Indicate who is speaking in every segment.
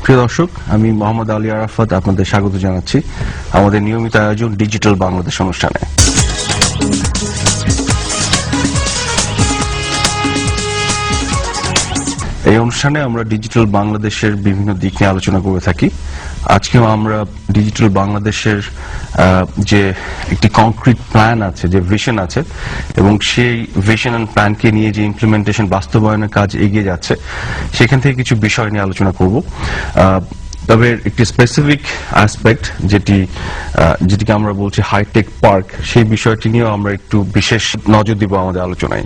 Speaker 1: প্রিয় দর্শক, আমি মোহাম্মদ আলী আরাফাত আপনাদের স্বাগত জানাচ্ছি আমাদের নিয়মিত আয়োজন ডিজিটাল বাংলাদেশ অনুষ্ঠানে। এই অনুষ্ঠানে আমরা ডিজিটাল বাংলাদেশের বিভিন্ন দিক নিয়ে আলোচনা করে থাকি। আজকেও আমরা ডিজিটাল বাংলাদেশের যে একটি কংক্রিট প্ল্যান আছে, যে ভিশন আছে, এবং সেই ভিশন এন্ড প্ল্যানকে নিয়ে যে ইমপ্লিমেন্টেশন বাস্তবায়নের কাজ এগিয়ে যাচ্ছে, সেখান থেকে কিছু বিষয় নিয়ে আলোচনা করব। তবে একটি স্পেসিফিক অ্যাসপেক্ট যেটিকে আমরা বলছি হাইটেক পার্ক, সেই বিষয়টি নিয়েও আমরা একটু বিশেষ নজর দিব আমাদের আলোচনায়।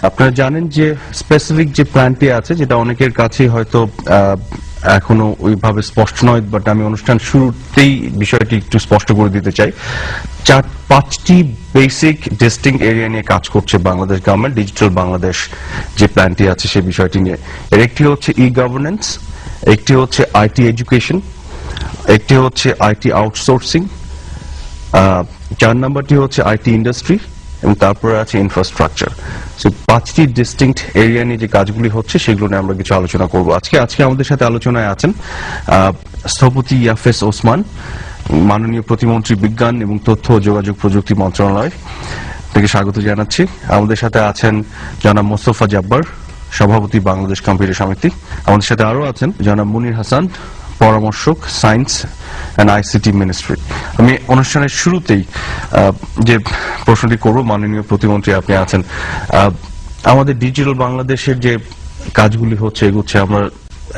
Speaker 1: আপনারা জানেন যে স্পেসিফিক যে প্ল্যানটি আছে, যেটা অনেকের কাছেই হয়তো এখনো ওইভাবে স্পষ্ট নয়, বাট আমি অনুষ্ঠান শুরুতেই বিষয়টি একটু স্পষ্ট করে দিতে চাই। 5টি বেসিক ডিস্টিংক্ট এরিয়া নিয়ে কাজ করছে বাংলাদেশ গভর্নমেন্ট ডিজিটাল বাংলাদেশ যে প্ল্যানটি আছে সেই বিষয়টি নিয়ে। এর একটি হচ্ছে ই গভর্নেন্স, একটি হচ্ছে আইটি এডুকেশন, একটি হচ্ছে আইটি আউটসোর্সিং, 4 নম্বরটি হচ্ছে আইটি ইন্ডাস্ট্রি, এবং তারপরে আছে ইনফ্রাস্ট্রাকচার। সো 5টি ডিস্টিংক্ট এরিয়া নিয়ে যে কাজগুলি হচ্ছে সেগুলো নিয়ে আমরা কিছু আলোচনা করব আজকে আমাদের সাথে আলোচনায় আছেন স্থপতি ইয়াফেস ওসমান, মাননীয় প্রতিমন্ত্রী বিজ্ঞান এবং তথ্য ও যোগাযোগ প্রযুক্তি মন্ত্রণালয় থেকে স্বাগত জানাচ্ছি। আমাদের সাথে আছেন জনাব মোস্তফা জব্বার, সভাপতি বাংলাদেশ কম্পিউটার সমিতি। আমাদের সাথে আরো আছেন জনাব মুনির হাসান, পরামর্শক সায়েন্স এন্ড আইসিটি মিনিস্ট্রি। আমি অনুষ্ঠানের শুরুতেই যে প্রশ্নটি করব, মাননীয় প্রতিমন্ত্রী আপনি আছেন, আমাদের ডিজিটাল বাংলাদেশের যে কাজগুলি হচ্ছে এগুচ্ছে, আমরা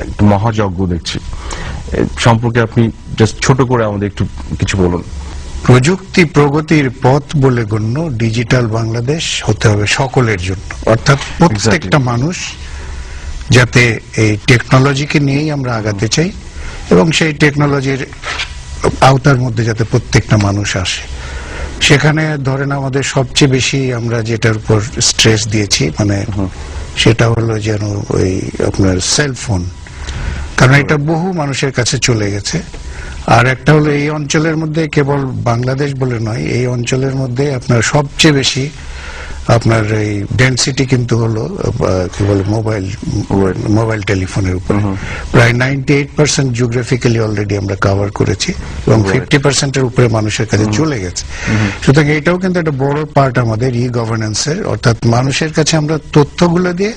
Speaker 1: একটু মহাযজ্ঞ দেখছি, সম্পর্কে আপনি জাস্ট ছোট করে আমাদের একটু কিছু বলুন।
Speaker 2: প্রযুক্তি প্রগতির পথ বলে গণ্য ডিজিটাল বাংলাদেশ হতে হবে সকলের জন্য, অর্থাৎ প্রত্যেকটা মানুষ যাতে এই টেকনোলজিকে নিয়েই আমরা আগাতে চাই এবং সেই টেকনোলজির আওতার মধ্যে যাতে প্রত্যেকটা মানুষ আসে। সেখানে ধরেন আমাদের সবচেয়ে বেশি আমরা যেটার উপর স্ট্রেস দিয়েছি সেটা হলো যেন ওই আপনার সেলফোন, কারণ এটা বহু মানুষের কাছে চলে গেছে। আর একটা হলো এই অঞ্চলের মধ্যে, কেবল বাংলাদেশ বলে নয়, এই অঞ্চলের মধ্যে আপনার সবচেয়ে বেশি আপনার এই ডেন্সিটি কিন্তু হলো কি বলে মোবাইল টেলিফোনের উপরে। প্রায় 98% জিওগ্রাফিক্যালি অলরেডি আমরা কভার করেছি এবং 50% এর উপরে মানুষের কাছে চলে গেছে। সুতরাং এটাও কিন্তু একটা বড় পার্ট আমাদের ই গভর্নেন্সের, অর্থাৎ মানুষের কাছে আমরা তথ্যগুলো দিয়ে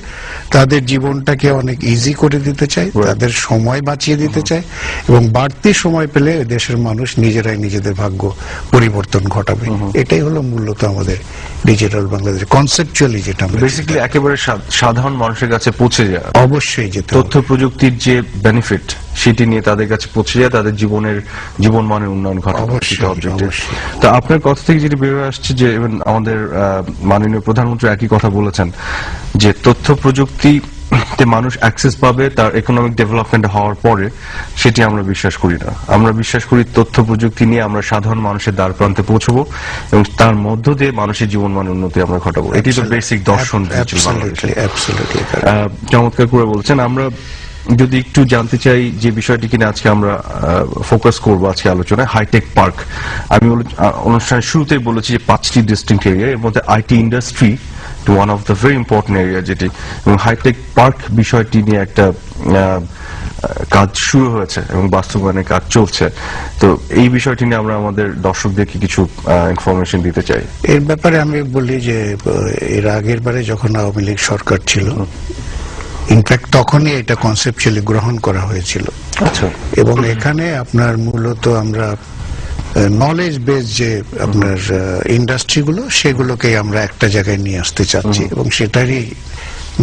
Speaker 2: তাদের জীবনটাকে অনেক ইজি করে দিতে চাই, তাদের সময় বাঁচিয়ে দিতে চাই, এবং বাড়তি সময় পেলে দেশের মানুষ নিজেরাই নিজেদের ভাগ্য পরিবর্তন ঘটাবে। এটাই হলো মূলত আমাদের ডিজিটাল বাংলাদেশ কনসেপচুয়ালি, যেটা
Speaker 1: বেসিক্যালি একেবারে সাধারণ মানুষের কাছে পৌঁছে যায়।
Speaker 2: অবশ্যই যেতে
Speaker 1: তথ্য প্রযুক্তির যে বেনিফিট সেটি নিয়ে তাদের কাছে পৌঁছে যায়, তাদের জীবন মানের উন্নয়ন ঘটানো। তো আপনার কথা থেকে যেটি বের হয়ে আসছে যে আমাদের মাননীয় প্রধানমন্ত্রী একই কথা বলেছেন যে তথ্য প্রযুক্তিতে মানুষ অ্যাক্সেস পাবে তার ইকোনমিক ডেভেলপমেন্ট হওয়ার পরে, সেটি আমরা বিশ্বাস করি না। আমরা বিশ্বাস করি তথ্য প্রযুক্তি নিয়ে আমরা সাধারণ মানুষের দ্বার প্রান্তে পৌঁছবো এবং তার মধ্য দিয়ে মানুষের জীবনমান উন্নতি আমরা ঘটাবো। এটি তো বেসিক দর্শন। চমৎকার করে বলছেন। আমরা যদি একটু জানতে চাই যে বিষয়টি কিনা আজকে আমরা ফোকাস করবো আজকে আলোচনায়, হাইটেক পার্ক। আমি অনুষ্ঠানের শুরুতেই বলেছি যে 5টি ডিস্টিংক্ট এরিয়া, এর মধ্যে IT industry one of the very important area যেটি, এবং হাইটেক পার্ক বিষয়টি নিয়ে একটা কাজ শুরু হয়েছে এবং বাস্তবায়নের কাজ চলছে। তো এই বিষয়টি নিয়ে আমরা আমাদের দর্শকদেরকে কিছু ইনফরমেশন দিতে চাই।
Speaker 2: এর ব্যাপারে আমি বলি যে এর আগের বারে যখন আওয়ামী লীগ সরকার ছিল, ইনফ্যাক্ট তখনই এটা কনসেপচুয়ালি গ্রহণ করা হয়েছিল।
Speaker 1: আচ্ছা।
Speaker 2: এবং এখানে আপনার মূলত আমরা নলেজ বেস যে আপনার ইন্ডাস্ট্রিগুলো, সেগুলোকে আমরা একটা জায়গায় নিয়ে আসতে চাচ্ছি এবং সেটারই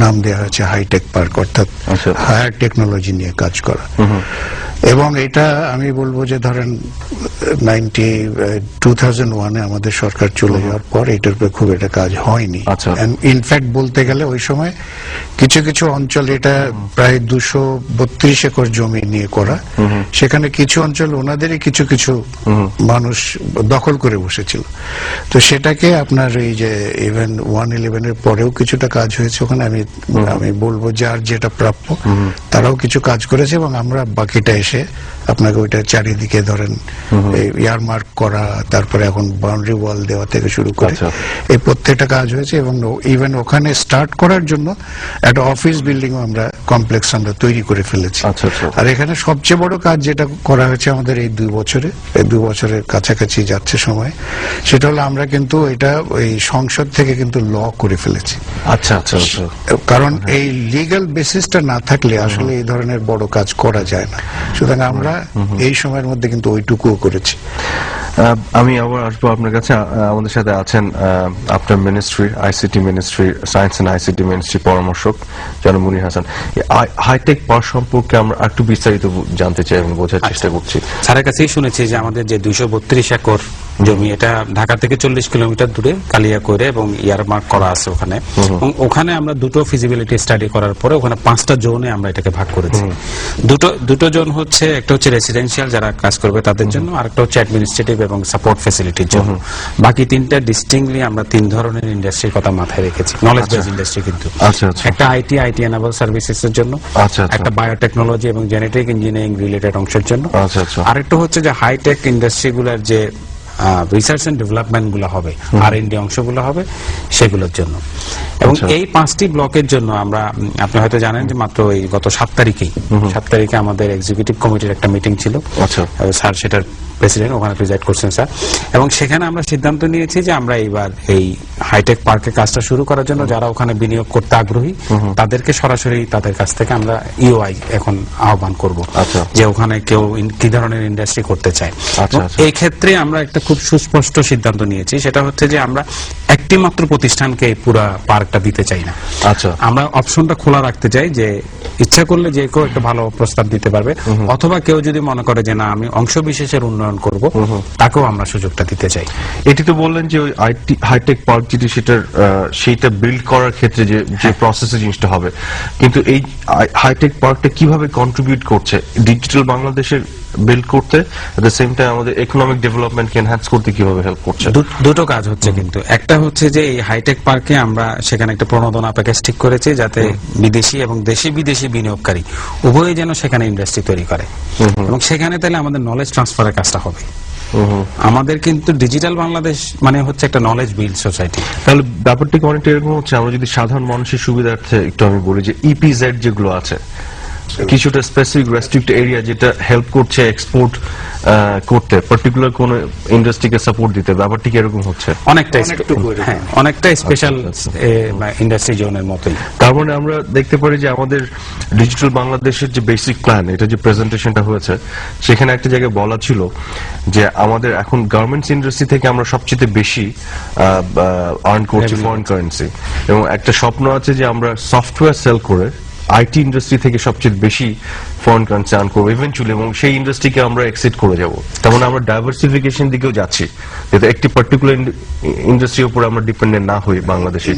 Speaker 2: নাম দেওয়া হয়েছে হাইটেক পার্ক, অর্থাৎ হায়ার টেকনোলজি নিয়ে কাজ করা। এবং এটা আমি বলবো যে ধরেন 2001-এ আমাদের সরকার চলে যাওয়ার পর এটার উপরে খুব একটা কাজ হয়নি। ইনফ্যাক্ট বলতে গেলে ওই সময় কিছু কিছু অঞ্চল, এটা প্রায় 232 একর জমি নিয়ে করা, সেখানে কিছু অঞ্চল ওনাদেরই কিছু কিছু মানুষ দখল করে বসেছিল। তো সেটাকে আপনার এই যে ইভেন 111-এর পরেও কিছুটা কাজ হয়েছে ওখানে। আমি বলবো যার যেটা প্রাপ্য, তারাও কিছু কাজ করেছে এবং আমরা বাকিটা এসে এসে আপনাকে ওইটা চারিদিকে ধরেন ইয়ারমার্ক করা, তারপরে এখন বাউন্ডারি ওয়াল দেওয়া থেকে শুরু করে এই প্রত্যেকটা কাজ হয়েছে। এবং ইভেন ওখানে স্টার্ট করার জন্য একটা অফিস বিল্ডিং আমরা কমপ্লেক্স আমরা তৈরি করে ফেলেছি। আর এখানে সবচেয়ে বড় কাজ যেটা করা হয়েছে আমাদের এই 2 বছরে, এই 2 বছরের কাছাকাছি যাচ্ছে সময়, সেটা হলো আমরা কিন্তু এটা ওই সংসদ থেকে কিন্তু ল করে ফেলেছি।
Speaker 1: আচ্ছা আচ্ছা,
Speaker 2: কারণ এই লিগ্যাল বেসিসটা না থাকলে আসলে এই ধরনের বড় কাজ করা যায় না। সুতরাং আমরা এই সময়ের মধ্যে কিন্তু ওইটুকুও করেছি।
Speaker 1: আমি আবার আসবো আপনার কাছে। আমাদের সাথে আছেন আপনার ministry, ICT ministry, science and ICT ministry পরামর্শক জনাব মুনির হাসান। হাইটেক পার্ক সম্পর্কে আমরা একটু বিস্তারিত জানতে চাই এবং বোঝার চেষ্টা করছি।
Speaker 3: স্যারের কাছেই শুনেছি যে আমাদের যে 232 একর জমি, এটা ঢাকা থেকে 40 কিলোমিটার দূরে কালিয়াকৈরে এবং ইয়ারমার্ক করা আছে ওখানে। এবং ওখানে আমরা দুটো ফিজিবিলিটি স্টাডি করার পরে ওখানে 5টা জোনে আমরা এটাকে ভাগ করেছি। দুটো জোন হচ্ছে, একটা হচ্ছে রেসিডেন্সিয়াল যারা কাজ করবে তাদের জন্য, আর একটা হচ্ছে অ্যাডমিনিস্ট্রেটিভ এবং সাপোর্ট ফ্যাসিলিটির জন্য। বাকি 3টা ডিস্টিংক্টলি আমরা 3 ধরনের ইন্ডাস্ট্রির কথা মাথায় রেখেছি, নলেজ বেস ইন্ডাস্ট্রি কিন্তু। একটা আইটি এনাবল সার্ভিসেস এর জন্য, একটা বায়োটেকনোলজি এবং জেনেটিক ইঞ্জিনিয়ারিং রিলেটেড অংশের জন্য, আরেকটা হচ্ছে যে হাইটেক ইন্ডাস্ট্রিগুলোর যে রিসার্চ এন্ড ডেভেলপমেন্ট গুলো হবে, R&D অংশগুলো হবে সেগুলোর জন্য। এবং এই 5টি ব্লকের জন্য আমরা, আপনি হয়তো জানেন যে মাত্র এই গত 7 তারিখে আমাদের এক্সিকিউটিভ কমিটির একটা মিটিং ছিল। স্যার সেটার প্রেসিডেন্ট ওখানে প্রিজাইড করছেন স্যার। এবং সেখানে আমরা সিদ্ধান্ত নিয়েছি যে আমরা এইবার এই হাইটেক পার্কের কাজটা শুরু করার জন্য যারা ওখানে বিনিয়োগ করতে আগ্রহী তাদেরকে সরাসরি তাদের কাছ থেকে আমরা ইওআই এখন আহ্বান করব যে ওখানে কেউ কি ধরনের ইন্ডাস্ট্রি করতে চায়। এই ক্ষেত্রে আমরা একটা খুব সুস্পষ্ট সিদ্ধান্ত নিয়েছি, সেটা হচ্ছে যে আমরা একটি মাত্র প্রতিষ্ঠানকে এই পুরো পার্কটা দিতে চাই না। আমরা অপশনটা খোলা রাখতে চাই যে ইচ্ছা করলে যে কেউ একটা ভালো প্রস্তাব দিতে পারবে, অথবা কেউ যদি মনে করে যে না আমি অংশ বিশেষের উন্নয়ন করব, তাকেও আমরা সুযোগটা দিতে চাই।
Speaker 1: এটি তো বললেন যে ওই হাইটেক পার্ক যদি সেটা বিল্ড করার ক্ষেত্রে যে প্রসেসে জিনিসটা হবে, কিন্তু এই হাইটেক পার্কটা কিভাবে কন্ট্রিবিউট করছে ডিজিটাল বাংলাদেশের বিল্ড করতে, এট দ্য সেম টাইম আমাদের ইকোনমিক ডেভেলপমেন্টকে এনহ্যান্স করতে কিভাবে হেল্প করছে?
Speaker 3: দুটো কাজ হচ্ছে কিন্তু। একটা হচ্ছে যে এই হাইটেক পার্কে আমরা সেখানে একটা প্রণোদনা প্যাকেজ ঠিক করেছি যাতে বিদেশি এবং দেশি বিদেশি বিনিয়োগকারী উভয়ই যেন সেখানে ইন্ডাস্ট্রি তৈরি করে, এবং সেখানে তাহলে আমাদের নলেজ ট্রান্সফারের কাজটা হবে। আমাদের কিন্তু ডিজিটাল বাংলাদেশ মানে হচ্ছে একটা নলেজ বিল্ড সোসাইটি।
Speaker 1: তাহলে ব্যাপারটি অনেকটা এরকম হচ্ছে, আমরা যদি সাধারণ মানুষের সুবিধার্থে একটু আমি বলি যে ইপিজেড যেগুলো আছে, কিছুটা স্পেসিফিক রেস্ট্রিক্টেড এরিয়া যেটা হেল্প করছে এক্সপোর্ট করতে, পার্টিকুলার কোন ইন্ডাস্ট্রিকে সাপোর্ট দিতে, ব্যাপারটি কি এরকম হচ্ছে?
Speaker 3: অনেকটা স্পেশাল ইন্ডাস্ট্রি জোনের মতোই।
Speaker 1: তার মানে আমরা দেখতে পারি যে আমাদের ডিজিটাল বাংলাদেশের যে বেসিক প্ল্যান, এটা যে প্রেজেন্টেশনটা হয়েছে সেখানে একটা জায়গায় বলা ছিল যে আমাদের এখন গার্মেন্টস ইন্ডাস্ট্রি থেকে আমরা সবচেয়ে বেশি আর্ন করছি ফরেন কারেন্সি, এবং একটা স্বপ্ন আছে যে আমরা সফটওয়্যার সেল করে আইটি ইন্ডাস্ট্রি থেকে সবচেয়ে বেশি ফরেন কারেন্সি আর্ন করবো ইভেন্চুয়ালি, এবং সেই ইন্ডাস্ট্রিকে আমরা এক্সিট করে যাব। তেমন আমরা ডাইভার্সিফিকেশন দিকেও যাচ্ছি, যাতে একটি পার্টিকুলার ইন্ডাস্ট্রির উপর আমরা ডিপেন্ডেন্ট না হই বাংলাদেশে।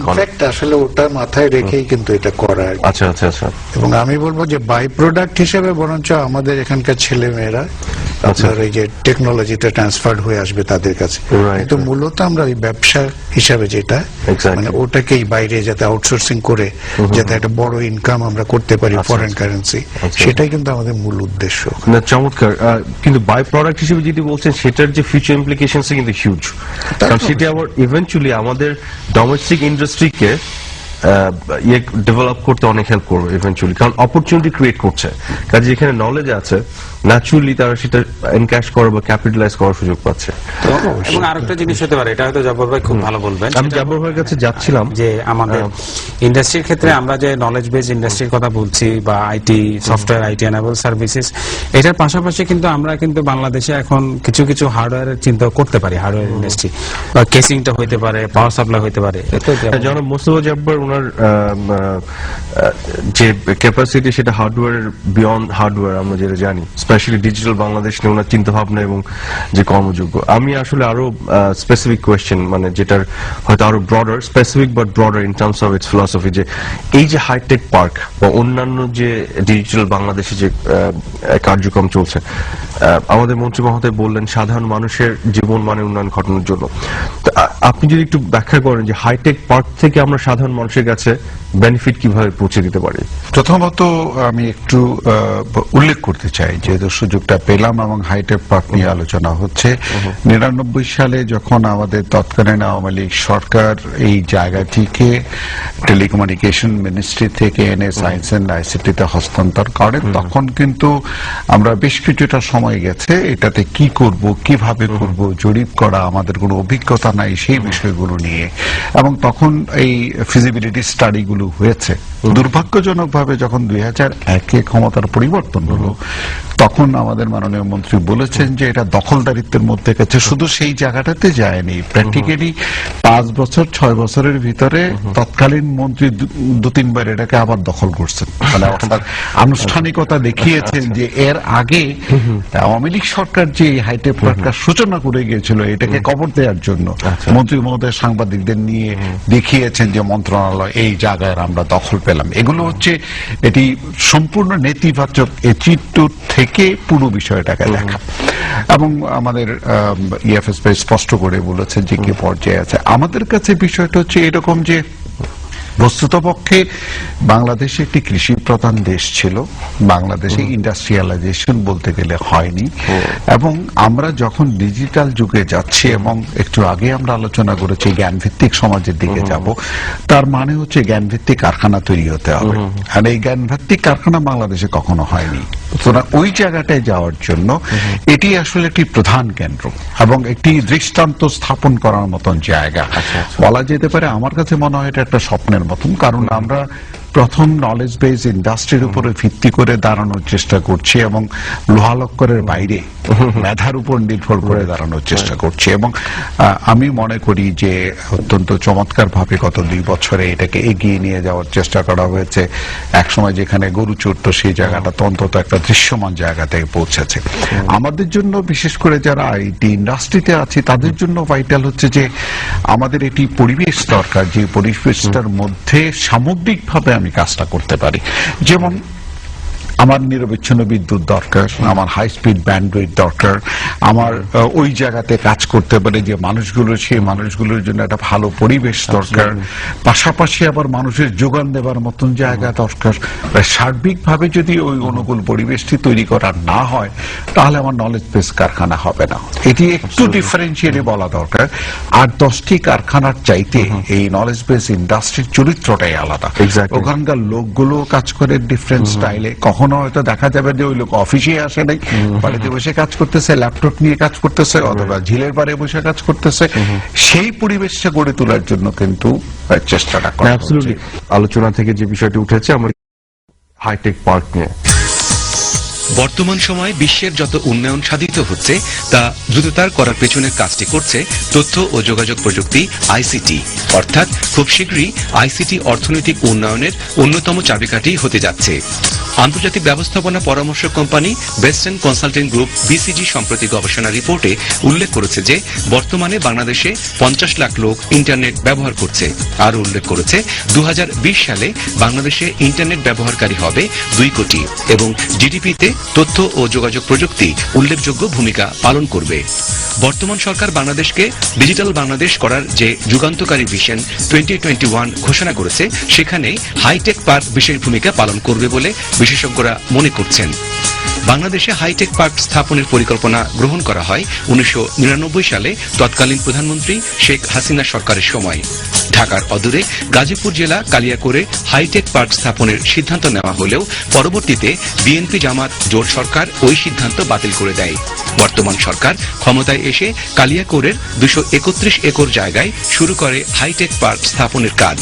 Speaker 2: আসলে ওটা মাথায় রেখেই কিন্তু এটা করা।
Speaker 1: আচ্ছা আচ্ছা আচ্ছা।
Speaker 2: এবং আমি বলবো যে বাই প্রোডাক্ট হিসেবে বরঞ্চ আমাদের এখানকার ছেলে মেয়েরা আপনার এই যে টেকনোলজিটা ট্রান্সফার হয়ে আসবে তাদের কাছে, কিন্তু মূলত আমরা ওই ব্যবসা হিসাবে যেটা মানে ওটাকেই বাইরে যাতে আউটসোর্সিং করে যাতে একটা বড় ইনকাম আমরা করতে পারি ফরেন কারেন্সি, সেটাই কিন্তু আমাদের মূল উদ্দেশ্য।
Speaker 1: চমৎকার। কিন্তু বাই প্রোডাক্ট হিসেবে যদি বলছেন সেটার যে ফিউচার ইমপ্লিকেশনস কিন্তু হিউজ, কারণ সেটা আবার ইভেন্চুয়ালি আমাদের ডোমেস্টিক ইন্ডাস্ট্রিকে ডেভেলপ করতে অনেক হেল্প করবে ইভেন্চুয়ালি, কারণ অপরচুনিটি ক্রিয়েট করছে। কাজে যেখানে নলেজ আছে ন্যাচুরালি তারা সেটা এনক্যাশ করা বা ক্যাপিটালাইজ করার সুযোগ পাচ্ছে।
Speaker 3: এবং আরেকটা জিনিস হতে পারে, এটা হয়তো জব্বর ভাই খুব ভালো বলবেন,
Speaker 1: আমি জব্বর ভাইয়ের কাছে যাচ্ছিলাম
Speaker 3: যে আমাদের ইন্ডাস্ট্রির ক্ষেত্রে আমরা যে নলেজ বেস ইন্ডাস্ট্রির কথা বলছি বা IT software, IT enable services, এটার পাশাপাশি কিন্তু আমরা কিন্তু বাংলাদেশে এখন কিছু কিছু হার্ডওয়্যারের চিন্তা করতে পারি। হার্ডওয়্যার ইন্ডাস্ট্রি বা কেসিংটা হইতে পারে, পাওয়ার সাপ্লাই হইতে পারে।
Speaker 1: জনাব মোস্তফা জব্বার ওনার যে ক্যাপাসিটি সেটা হার্ডওয়্যার বিয়ন্ড হার্ডওয়্যার আমরা যেটা জানি, স্পেশালি ডিজিটাল বাংলাদেশ নিয়ে ওনার চিন্তা ভাবনা এবং যে কর্মযোগ্য। আমি আসলে আরো স্পেসিফিক কোয়েশ্চেন, মানে যেটার হয়তো আরো broader, specific but broader in terms of its philosophy, যে এই যে হাইটেক পার্ক বা অন্যান্য যে ডিজিটাল বাংলাদেশে যে কার্যক্রম চলছে, আমাদের মন্ত্রী মহোদয় বললেন সাধারণ মানুষের জীবন মানে উন্নয়ন ঘটানোর জন্য। আপনি যদি একটু ব্যাখ্যা করেন যে হাইটেক পার্ক থেকে আমরা সাধারণ মানুষের কাছে বেনিফিট কিভাবে পৌঁছে দিতে পারি।
Speaker 2: প্রথমত আমি একটু উল্লেখ করতে চাই যে সুযোগটা পেলাম এবং হাইটেক পার্ক নিয়ে আলোচনা হচ্ছে। 99 সালে যখন আমাদের তৎকালীন আওয়ামী লীগ সরকার এই জায়গাটিকে টেলিকমিউনিকেশন মিনিস্ট্রি থেকে এনে সায়েন্স এন্ড আইসিটিতে হস্তান্তর করে, তখন কিন্তু আমরা বেশ কিছুটা সময় গেছে এটাতে কি করব, কিভাবে করব, জরিপ করা, আমাদের কোনো অভিজ্ঞতা নাই সেই বিষয়গুলো নিয়ে, এবং তখন এই ফিজিবিলিটি স্টাডিগুলো হয়েছে। দুর্ভাগ্যজনকভাবে যখন 2001-এ ক্ষমতার পরিবর্তন হলো, তখন আমাদের মাননীয় মন্ত্রী বলেছেন যে এটা দখলদারিত্বের মধ্যে গেছে। শুধু সেই জায়গাটাতে যায়নি, প্র্যাকটিক্যালি 5 বছর 6 বছরের ভিতরে তৎকালীন মন্ত্রী 2-3 বার এটাকে আবার দখল করছেন, মানে অর্থাৎ আনুষ্ঠানিকতা দেখিয়েছেন যে এর আগে আওয়ামী লীগ সরকার যে হাইটেক পার্কটার সূচনা করে গিয়েছিল এটাকে কবর দেওয়ার জন্য মন্ত্রী মহোদয় সাংবাদিকদের নিয়ে দেখিয়েছেন যে মন্ত্রণালয় এই জায়গায় আমরা দখল পেলাম। এগুলো হচ্ছে এটি সম্পূর্ণ নেতিবাচক অ্যাটিটিউড থেকে পুরো বিষয়টাকে দেখা, এবং আমাদের ইএফএস স্পষ্ট করে বলেছেন যে কি পর্যায়ে আছে। আমাদের কাছে বিষয়টা হচ্ছে এরকম যে বস্তুতপক্ষে বাংলাদেশ একটি কৃষি প্রধান দেশ ছিল, বাংলাদেশে ইন্ডাস্ট্রিয়ালাইজেশন বলতে গেলে হয়নি, এবং আমরা যখন ডিজিটাল যুগে যাচ্ছি এবং একটু আগে আমরা আলোচনা করেছি জ্ঞানভিত্তিক সমাজের দিকে যাব, তার মানে হচ্ছে জ্ঞানভিত্তিক কারখানা তৈরি হতে হবে, আর এই জ্ঞানভিত্তিক কারখানা বাংলাদেশে কখনো হয়নি। সুতরাং ওই জায়গাটায় যাওয়ার জন্য এটি আসলে একটি প্রধান কেন্দ্র এবং একটি দৃষ্টান্ত স্থাপন করার মতন জায়গা বলা যেতে পারে। আমার কাছে মনে হয় এটা একটা স্বপ্নের মতন, কারণ আমরা প্রথম নলেজ বেস ইন্ডাস্ট্রির উপরে ভিত্তি করে দাঁড়ানোর চেষ্টা করছি এবং লোহালক্করের বাইরে মেধার উপর নির্ভর করে দাঁড়ানোর চেষ্টা করছি, এবং আমি মনে করি যে অত্যন্ত চমৎকার ভাবে গত 2 বছরে এটাকে এগিয়ে নিয়ে যাওয়ার চেষ্টা করা হয়েছে। একসময় যেখানে গরু চড়তো সেই জায়গাটা অন্তত একটা দৃশ্যমান জায়গাতে পৌঁছেছে। আমাদের জন্য বিশেষ করে যারা আইটি ইন্ডাস্ট্রিতে আছে তাদের জন্য ভাইটাল হচ্ছে যে আমাদের এটি পরিবেশ দরকার, যে পরিবেশটার মধ্যে সামগ্রিকভাবে আমি কাজটা করতে পারি। যেমন আমার নিরবিচ্ছিন্ন বিদ্যুৎ দরকার, আমার হাই স্পিড ব্যান্ডউইথ দরকার, আমার ওই জায়গাতে কাজ করতে পারে যে মানুষগুলো, সেই মানুষগুলোর জন্য একটা ভালো পরিবেশ দরকার, পাশাপাশি আবার মানুষের যোগান দেবার মতন জায়গা দরকার। সার্বিকভাবে যদি ওই অনুকূল পরিবেশটি তৈরি করা না হয় তাহলে আমার নলেজ বেস কারখানা হবে না। এটি একটু ডিফারেন্সিয়েটে বলা দরকার। আর 10টি কারখানার চাইতে এই নলেজ বেস ইন্ডাস্ট্রির চরিত্রটাই আলাদা। ওখানকার লোকগুলো কাজ করে ডিফারেন্ট স্টাইলে। কখনো হয়তো দেখা যাবে যে ওই লোক অফিসে আসে নাই, বাড়িতে বসে কাজ করতেছে, ল্যাপটপ নিয়ে কাজ করতেছে, অথবা ঝিলের পাড়ে বসে কাজ করতেছে। সেই পরিবেশটা গড়ে তোলার জন্য কিন্তু চেষ্টাটা করা
Speaker 1: অ্যাবসলিউটলি। আলোচনা থেকে যে বিষয়টি উঠেছে আমার হাইটেক পার্ক নিয়ে,
Speaker 4: বর্তমান সময়ে বিশ্বের যত উন্নয়ন সাধিত হচ্ছে তা দ্রুততার করার পেছনে কাজটি করছে তথ্য ও যোগাযোগ প্রযুক্তি আইসিটি। অর্থাৎ খুব শীঘ্রই আইসিটি অর্থনৈতিক উন্নয়নের অন্যতম চাবিকাঠি হতে যাচ্ছে। আন্তর্জাতিক ব্যবস্থাপনা পরামর্শ কোম্পানি বেস্টার্ন কনসাল্টিং গ্রুপ বিসিজি সম্প্রতি গবেষণা রিপোর্টে উল্লেখ করেছে যে বর্তমানে বাংলাদেশে 50 লাখ লোক ইন্টারনেট ব্যবহার করছে। আর উল্লেখ করেছে 2020 সালে বাংলাদেশে ইন্টারনেট ব্যবহারকারী হবে 2 কোটি এবং জিডিপিতে তথ্য ও যোগাযোগ প্রযুক্তি উল্লেখযোগ্য ভূমিকা পালন করবে। বর্তমান সরকার বাংলাদেশকে ডিজিটাল বাংলাদেশ করার যে যুগান্তকারী ভিশন 2021 ঘোষণা করেছে, সেখানে হাইটেক পার্ক বিশেষ ভূমিকা পালন করবে বলে বিশেষজ্ঞরা মনে করছেন। বাংলাদেশে হাইটেক পার্ক স্থাপনের পরিকল্পনা গ্রহণ করা হয় 1999 সালে তৎকালীন প্রধানমন্ত্রী শেখ হাসিনা সরকারের সময়। ঢাকার অদূরে গাজীপুর জেলা কালিয়াকৈরে হাইটেক পার্ক স্থাপনের সিদ্ধান্ত নেওয়া হলেও পরবর্তীতে বিএনপি জামাত জোট সরকার ওই সিদ্ধান্ত বাতিল করে দেয়। বর্তমান সরকার ক্ষমতায় এসে কালিয়াকৈরের 231 একর জায়গায় শুরু করে হাইটেক পার্ক স্থাপনের কাজ।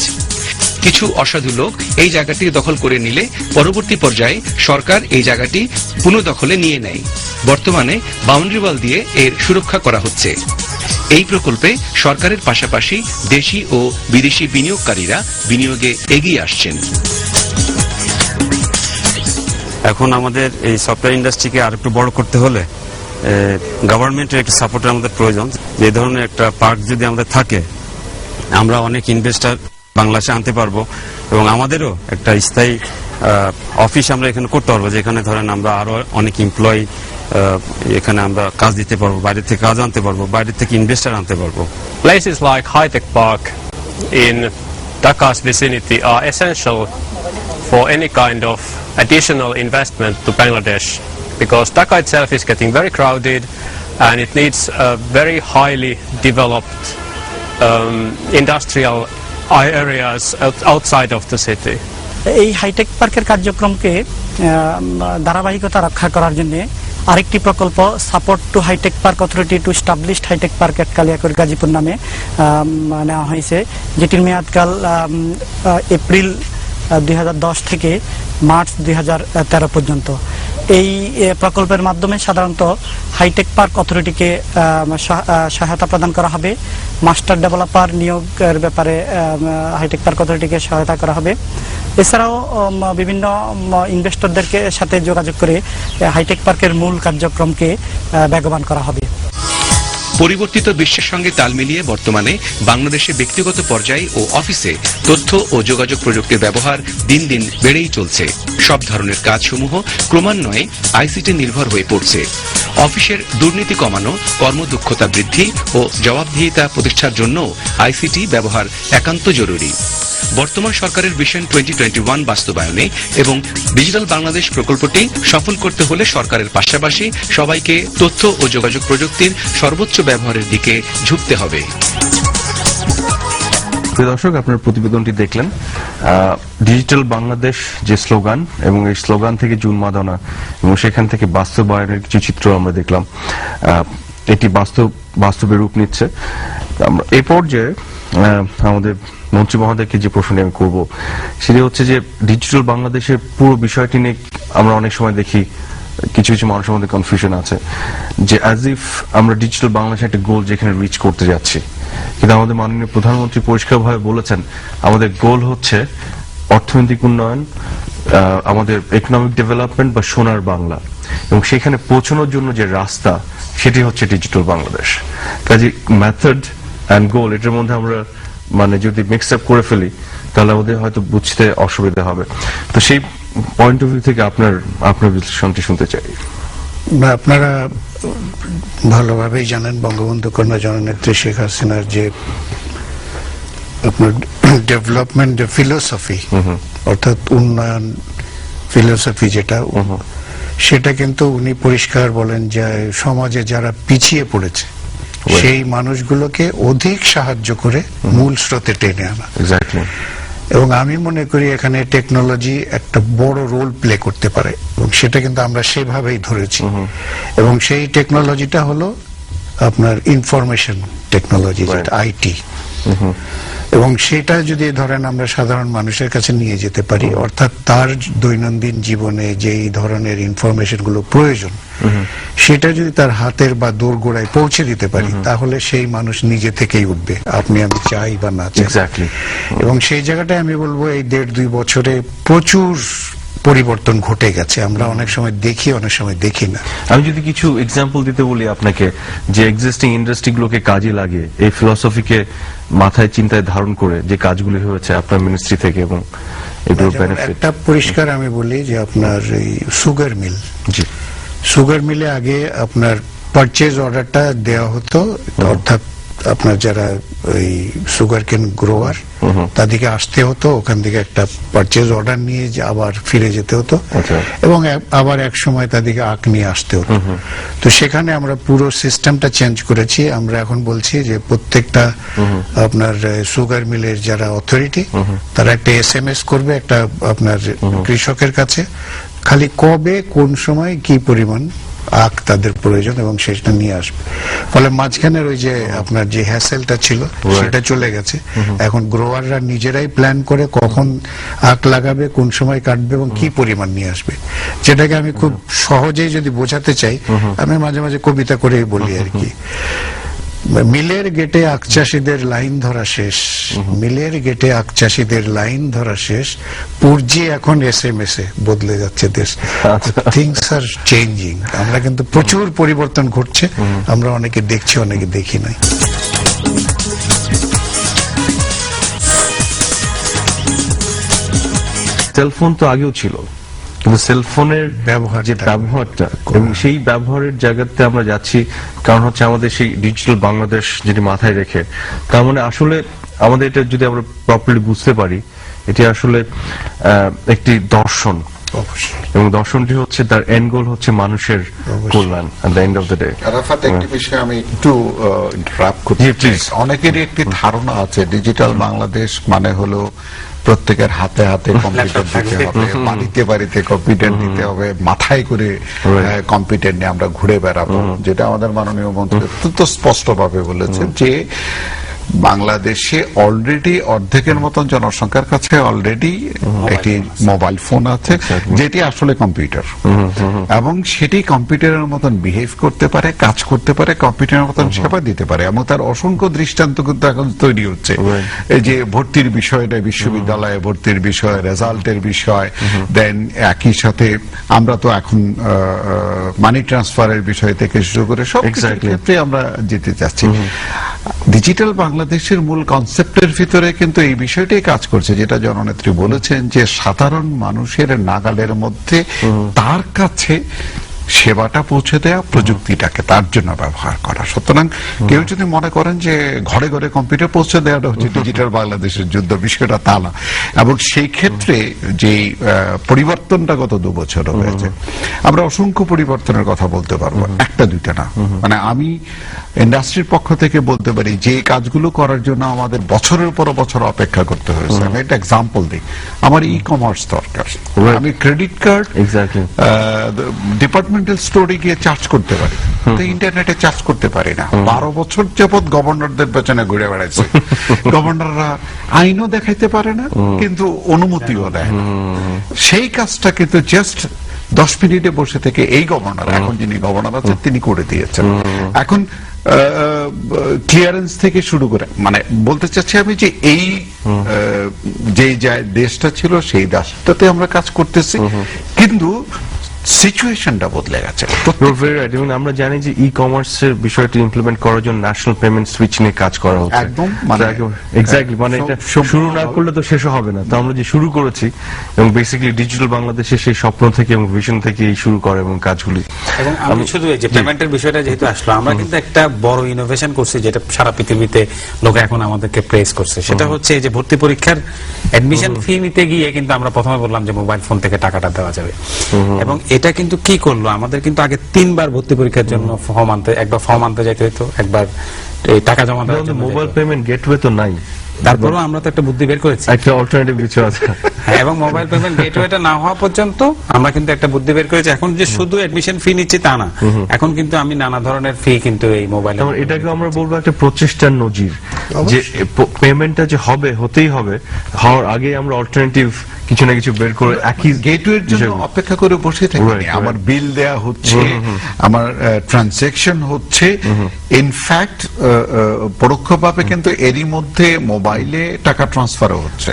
Speaker 4: কিছু অসাধু লোক এই জায়গাটি দখল করে নিলে পরবর্তী পর্যায়ে সরকার এই জায়গাটি পুনঃদখলে নিয়ে নেয়। বর্তমানে বাউন্ডারি ওয়াল দিয়ে এর সুরক্ষা করা হচ্ছে। এই প্রকল্পে সরকারের পাশাপাশি দেশি ও বিদেশি বিনিয়োগকারীরা বিনিয়োগে এগিয়ে আসছেন।
Speaker 5: এখন আমাদের এই সফটওয়্যার ইন্ডাস্ট্রিকে আর একটু বড় করতে হলে গভর্নমেন্টের একটা সাপোর্টের আমাদের প্রয়োজন। যে ধরনের একটা পার্ক যদি আমাদের থাকে, আমরা অনেক ইনভেস্টার বাংলাদেশে আনতে পারবো এবং আমাদেরও একটা স্থায়ী অফিস আমরা এখানে করতে পারবো, যেখানে ধরেন আমরা আরো অনেক এমপ্লয়ি এখানে আমরা কাজ দিতে পারবো, বাইরে থেকে কাজ আনতে পারবো, বাইরে থেকে ইনভেস্টার আনতে পারবো।
Speaker 6: Places like High Tech Park in Dhaka's vicinity are essential for any kind of additional investment to Bangladesh, because Dhaka itself is getting very crowded and it needs very highly developed industrial areas outside of the city.
Speaker 7: এই high tech পার্কের কার্যক্রমকে ধারাবাহিকতা রক্ষা করার জন্য আরেকটি প্রকল্প support to high tech park authority to established high tech park at Kaliakair Gazipur নামে নেওয়া হয়েছে, যেটির মেয়াদকাল এপ্রিল 2010 থেকে মার্চ 2013 পর্যন্ত। এই প্রকল্পের মাধ্যমে সাধারণত হাইটেক পার্ক অথরিটিকে সহায়তা প্রদান করা হবে, মাস্টার ডেভেলপার নিয়োগের ব্যাপারে হাইটেক পার্ক অথরিটিকে সহায়তা করা হবে। এছাড়াও বিভিন্ন ইনভেস্টরদেরকে সাথে যোগাযোগ করে হাইটেক পার্কের মূল কার্যক্রমকে বেগবান করা হবে।
Speaker 4: পরিবর্তিত বিশ্বের সঙ্গে তাল মিলিয়ে বর্তমানে বাংলাদেশে ব্যক্তিগত পর্যায়ে ও অফিসে তথ্য ও যোগাযোগ প্রযুক্তির ব্যবহার দিন দিন বেড়েই চলছে। সব ধরনের কাজসমূহ ক্রমান্বয়ে আইসিটি নির্ভর হয়ে পড়ছে। অফিসের দুর্নীতি কমানো, কর্মদক্ষতা বৃদ্ধি ও জবাবদিহিতা প্রতিষ্ঠার জন্য আইসিটি ব্যবহার একান্ত জরুরি। বর্তমান সরকারের ভিশন 2021 বাস্তবায়নে এবং ডিজিটাল বাংলাদেশ প্রকল্পটি সফল করতে হলে সরকারের পাশাপাশি সবাইকে তথ্য ও যোগাযোগ প্রযুক্তির সর্বোচ্চ ব্যবহারের দিকে ঝুঁকতে হবে।
Speaker 1: প্রিয় দর্শক, আপনার প্রতিবেদনটি দেখলেন। ডিজিটাল বাংলাদেশ যে স্লোগান এবং এই স্লোগান থেকে জুন মাদানা এবং সেখান থেকে বাস্তবায়নের কিছু চিত্র আমরা দেখলাম। এটি বাস্তবে রূপ নিচ্ছে। আমরা এই পর্যায়ে আমাদের মন্ত্রী মহোদয়কে যে প্রশ্নটি আমি করব সেটি হচ্ছে যে ডিজিটাল বাংলাদেশের পুরো বিষয়টি নিয়ে আমরা অনেক সময় দেখি কিছু কিছু মানুষের মধ্যে কনফিউশন আছে যে অ্যাজ ইফ আমরা ডিজিটাল বাংলাদেশের একটা গোল যেখানে রিচ করতে যাচ্ছি, কিন্তু আমাদের মাননীয় প্রধানমন্ত্রী পরিষ্কারভাবে বলেছেন আমাদের গোল হচ্ছে অর্থনৈতিক উন্নয়ন, আমাদের ইকোনমিক ডেভেলপমেন্ট বা সোনার বাংলা, এবং সেখানে পৌঁছানোর জন্য যে রাস্তা সেটি হচ্ছে ডিজিটাল বাংলাদেশ। কাজে মেথড অ্যান্ড গোল এটার মধ্যে আমরা যদি মিক্স আপ করে ফেলি তাহলে আমাদের হয়তো বুঝতে অসুবিধা হবে। তো সেই পয়েন্ট অফ ভিউ থেকে আপনার বিশ্লেষণটি শুনতে চাই।
Speaker 2: আপনারা ভালোভাবেই জানেন বঙ্গবন্ধু কন্যা জননেত্রী শেখ হাসিনার যে আপনার ডেভেলপমেন্ট ফিলোসফি অর্থাৎ উন্নয়ন ফিলোসফি যেটা, সেটা কিন্তু উনি পরিষ্কার বলেন যে সমাজে যারা পিছিয়ে পড়েছে সেই মানুষগুলোকে অধিক সাহায্য করে মূল স্রোতে টেনে আনা। এবং আমি মনে করি এখানে টেকনোলজি একটা বড় রোল প্লে করতে পারে এবং সেটা কিন্তু আমরা সেভাবেই ধরেছি। এবং সেই টেকনোলজিটা হলো আপনার ইনফরমেশন টেকনোলজি, যেটা আইটি। এবং সেটা যদি ধরেন আমরা সাধারণ মানুষের কাছে নিয়ে যেতে পারি, অর্থাৎ তার দৈনন্দিন জীবনে যেই ধরনের ইনফরমেশন গুলো প্রয়োজন সেটা যদি তার হাতের বা দোরগোড়ায় পৌঁছে দিতে পারি, তাহলে সেই মানুষ নিজে থেকেই উঠবে, আপনি আমি চাই বা না চাই। এবং সেই জায়গাটায় আমি বলবো এই 1.5-2 বছরে প্রচুর পরিবর্তন ঘটে গেছে। আমরা অনেক সময় দেখি, অনেক সময় দেখি না।
Speaker 1: আমি যদি কিছু এক্সাম্পল দিতে বলি আপনাকে, যে এক্সিস্টিং ইন্ডাস্ট্রিগুলোকে কাজে লাগিয়ে এই ফিলসফিকে মাথায় চিন্তায় ধারণ করে যে কাজগুলি হয়েছে আপনার মিনিস্ট্রি থেকে, এবং এগুলোর বেনিফিট
Speaker 2: একটা পরিষ্কার আমি বলি যে আপনার এই সুগার মিল, সুগার মিলে আগে আপনার পারচেজ অর্ডারটা দেওয়া হতো, অর্থাৎ আপনার যারা ওই সুগার কেন গ্রোয়ার তাদেরকে আসতে হতো, ওখান থেকে একটা পারচেজ অর্ডার নিয়ে আবার ফিরে যেতে হতো, এবং আবার এক সময় তাদেরকে আখ নিয়ে আসতে হতো। তো সেখানে আমরা পুরো সিস্টেমটা চেঞ্জ করেছি। আমরা এখন বলছি যে প্রত্যেকটা আপনার সুগার মিলের যারা অথরিটি তারা একটা SMS করবে একটা আপনার কৃষকের কাছে, খালি কবে কোন সময় কি পরিমাণ আখ তাদের প্রয়োজন এবং সেটা নিয়ে আসবে। ফলে মাঝখানের ওই যে আপনার যে হ্যাসেলটা ছিল সেটা চলে গেছে। এখন গ্রোয়াররা নিজেরাই প্ল্যান করে কখন আখ লাগাবে, কোন সময় কাটবে এবং কি পরিমাণ নিয়ে আসবে। যেটাকে আমি খুব সহজেই যদি বোঝাতে চাই, আমি মাঝে মাঝে কবিতা করেই বলি আর কি, মিলের গেটে আখ চাষীদের লাইন ধরা শেষ, মিলের গেটে আখ চাষীদের লাইন ধরা শেষ, পুরজি এখন SMS এ বদলে যাচ্ছে দেশ। Things are changing. আমরা কিন্তু প্রচুর পরিবর্তন ঘটছে, আমরা অনেকে দেখছি, অনেকে দেখি নাই।
Speaker 1: সেলফোন তো আগেও ছিল, কিন্তু সেলফোনের যে ব্যবহারটা এবং সেই ব্যবহারের জায়গাতে আমরা যাচ্ছি, কারণ হচ্ছে আমাদের সেই ডিজিটাল বাংলাদেশ যেটি মাথায় রেখে, তার মানে আসলে আমাদের এটা যদি আমরা প্রপারলি বুঝতে পারি, এটি আসলে একটি দর্শন, এবং দর্শনটি হচ্ছে তার এন্ড গোল হচ্ছে মানুষের কল্যাণ at the end of the day.
Speaker 8: Arafat, একটি বিষয়ে আমি একটু ইন্টারাপ্ট করতে
Speaker 1: জি,
Speaker 8: চাই।
Speaker 1: please.
Speaker 8: অনেকেরই একটি ধারণা আছে ডিজিটাল বাংলাদেশ মানে হলো প্রত্যেকের হাতে হাতে কম্পিউটার দিতে হবে, বাড়িতে বাড়িতে কম্পিউটার দিতে হবে, মাথায় করে কম্পিউটার নিয়ে আমরা ঘুরে বেড়াবো, যেটা আমাদের মাননীয় মন্ত্রী অত্যন্ত স্পষ্টভাবে বলেছেন যে বাংলাদেশে অলরেডি অর্ধেকের মতন জনসংখ্যার কাছে অলরেডি একটি মোবাইল ফোন আছে, যেটি আসলে কম্পিউটার, এবং সেটি কম্পিউটারের মতন বিহেভ করতে পারে, কাজ করতে পারে, কম্পিউটারের মতন সেবা দিতে পারে, এবং তার অসংখ্য দৃষ্টান্ত কিন্তু এখন তৈরি হচ্ছে। এই যে ভর্তির বিষয়টা, বিশ্ববিদ্যালয়ে ভর্তির বিষয়, রেজাল্টের বিষয়, দেন একই সাথে আমরা তো এখন মানি ট্রান্সফারের বিষয় থেকে শুরু করে সব ক্ষেত্রে আমরা যেতে চাচ্ছি। ডিজিটাল বাংলাদেশের মূল কনসেপ্টের ভিতরে কিন্তু এই বিষয়টাই কাজ করছে, যেটা জননেত্রী বলেছেন যে সাধারণ মানুষের নাগালের মধ্যে তার কাছে সেবাটা পৌঁছে দেয়া, প্রযুক্তিটাকে তার জন্য ব্যবহার করা। সুতরাং কেউ যদি মনে করেন যে ঘরে ঘরে কম্পিউটার পৌঁছে দেওয়াটা হচ্ছে ডিজিটাল বাংলাদেশের যুদ্ধ, বিষয়টা তা না। এবং সেই ক্ষেত্রে যে পরিবর্তনটা গত 2 বছর হয়েছে, আমরা অসংখ্য পরিবর্তনের কথা বলতে পারবো, একটা দুইটা না। মানে আমি ইন্ডাস্ট্রির পক্ষ থেকে বলতে পারি যে কাজগুলো করার জন্য আমাদের বছরের পর বছর অপেক্ষা করতে হয়েছে। আমি একটা এক্সাম্পল দিই, আমার ই কমার্স দরকার, আমি ক্রেডিট কার্ড ডিপার্টমেন্টাল স্টোরে গিয়ে চার্জ করতে পারি, তো ইন্টারনেটে চার্জ করতে পারি না। 12 বছর যাবৎ গভর্নরদের পেছনে ঘুরে বেড়াইছে, গভর্নররা আইনও দেখাইতে পারে না, কিন্তু অনুমতিও দেয় না। সেই কাজটা কিন্তু জাস্ট 10 মিনিটে বসে থেকে এই গভর্নর, এখন যিনি গভর্নর আছেন, তিনি করে দিয়েছেন। এখন ক্লিয়ারেন্স থেকে শুরু করে, মানে বলতে চাচ্ছি আমি যে এই যে দেশটা ছিল সেই দেশটাতে আমরা কাজ করতেছি, কিন্তু সিচুয়েশনটা বদলে গেছে।
Speaker 1: আমরা জানি যে ই কমার্সের বিষয়টি ইমপ্লিমেন্ট করার জন্য ন্যাশনাল পেমেন্ট সুইচ নিয়ে কাজ করা হচ্ছে।
Speaker 8: একদম
Speaker 1: এক্স্যাক্টলি, মানে এটা শুরু না করলে তো শেষ হবে না। তো আমরা যে শুরু করেছি, এবং বেসিক্যালি ডিজিটাল বাংলাদেশের সেই স্বপ্ন থেকে এবং ভিশন থেকে এই শুরু করে এবং কাজগুলি।
Speaker 3: এবং আমি শুধু এই যে পেমেন্টের বিষয়টা যেহেতু আসলো, আমরা কিন্তু একটা বড় ইনোভেশন করছি, যেটা সারা পৃথিবীতে লোকে এখন আমাদেরকে প্রেস করছে। সেটা হচ্ছে এই যে ভর্তি পরীক্ষার অ্যাডমিশন ফি নিতে গিয়ে কিন্তু আমরা প্রথমে বললাম যে মোবাইল ফোন থেকে টাকাটা দেওয়া যাবে, এবং এটা কিন্তু কি করলো, আমাদের কিন্তু আগে 3 বার ভর্তি পরীক্ষার জন্য ফর্ম আনতে, একবার ফর্ম আনতে যেতে হতো, একবার টাকা জমা দেওয়ার জন্য।
Speaker 1: মোবাইল পেমেন্ট গেটওয়ে তো নাই,
Speaker 3: তারপরেও আমরা তো একটা বুদ্ধি বের করেছি,
Speaker 1: একটা অল্টারনেটিভ কিছু আছে।
Speaker 3: হ্যাঁ, এবং মোবাইল পেমেন্ট গেটওয়েটা না হওয়া পর্যন্ত আমরা কিন্তু একটা বুদ্ধি বের করেছি। এখন যে শুধু অ্যাডমিশন ফি নিচ্ছে তা না, এখন কিন্তু আমি নানা ধরনের ফি কিন্তু এই মোবাইল,
Speaker 1: এটাকে আমরা বলবো একটা প্রচেষ্টার নজির, যে পেমেন্টটা যে হবে, হতেই হবে, হওয়ার আগে আমরা অল্টারনেটিভ কিছু না কিছু বের করে একই
Speaker 8: গেটওয়ের জন্য অপেক্ষা করে বসে থাকি। আমার বিল দেয়া হচ্ছে, আমার ট্রানজ্যাকশন হচ্ছে, ইনফ্যাক্ট পরোক্ষভাবে কিন্তু এরই মধ্যে মোবাইলে টাকা ট্রান্সফারও হচ্ছে।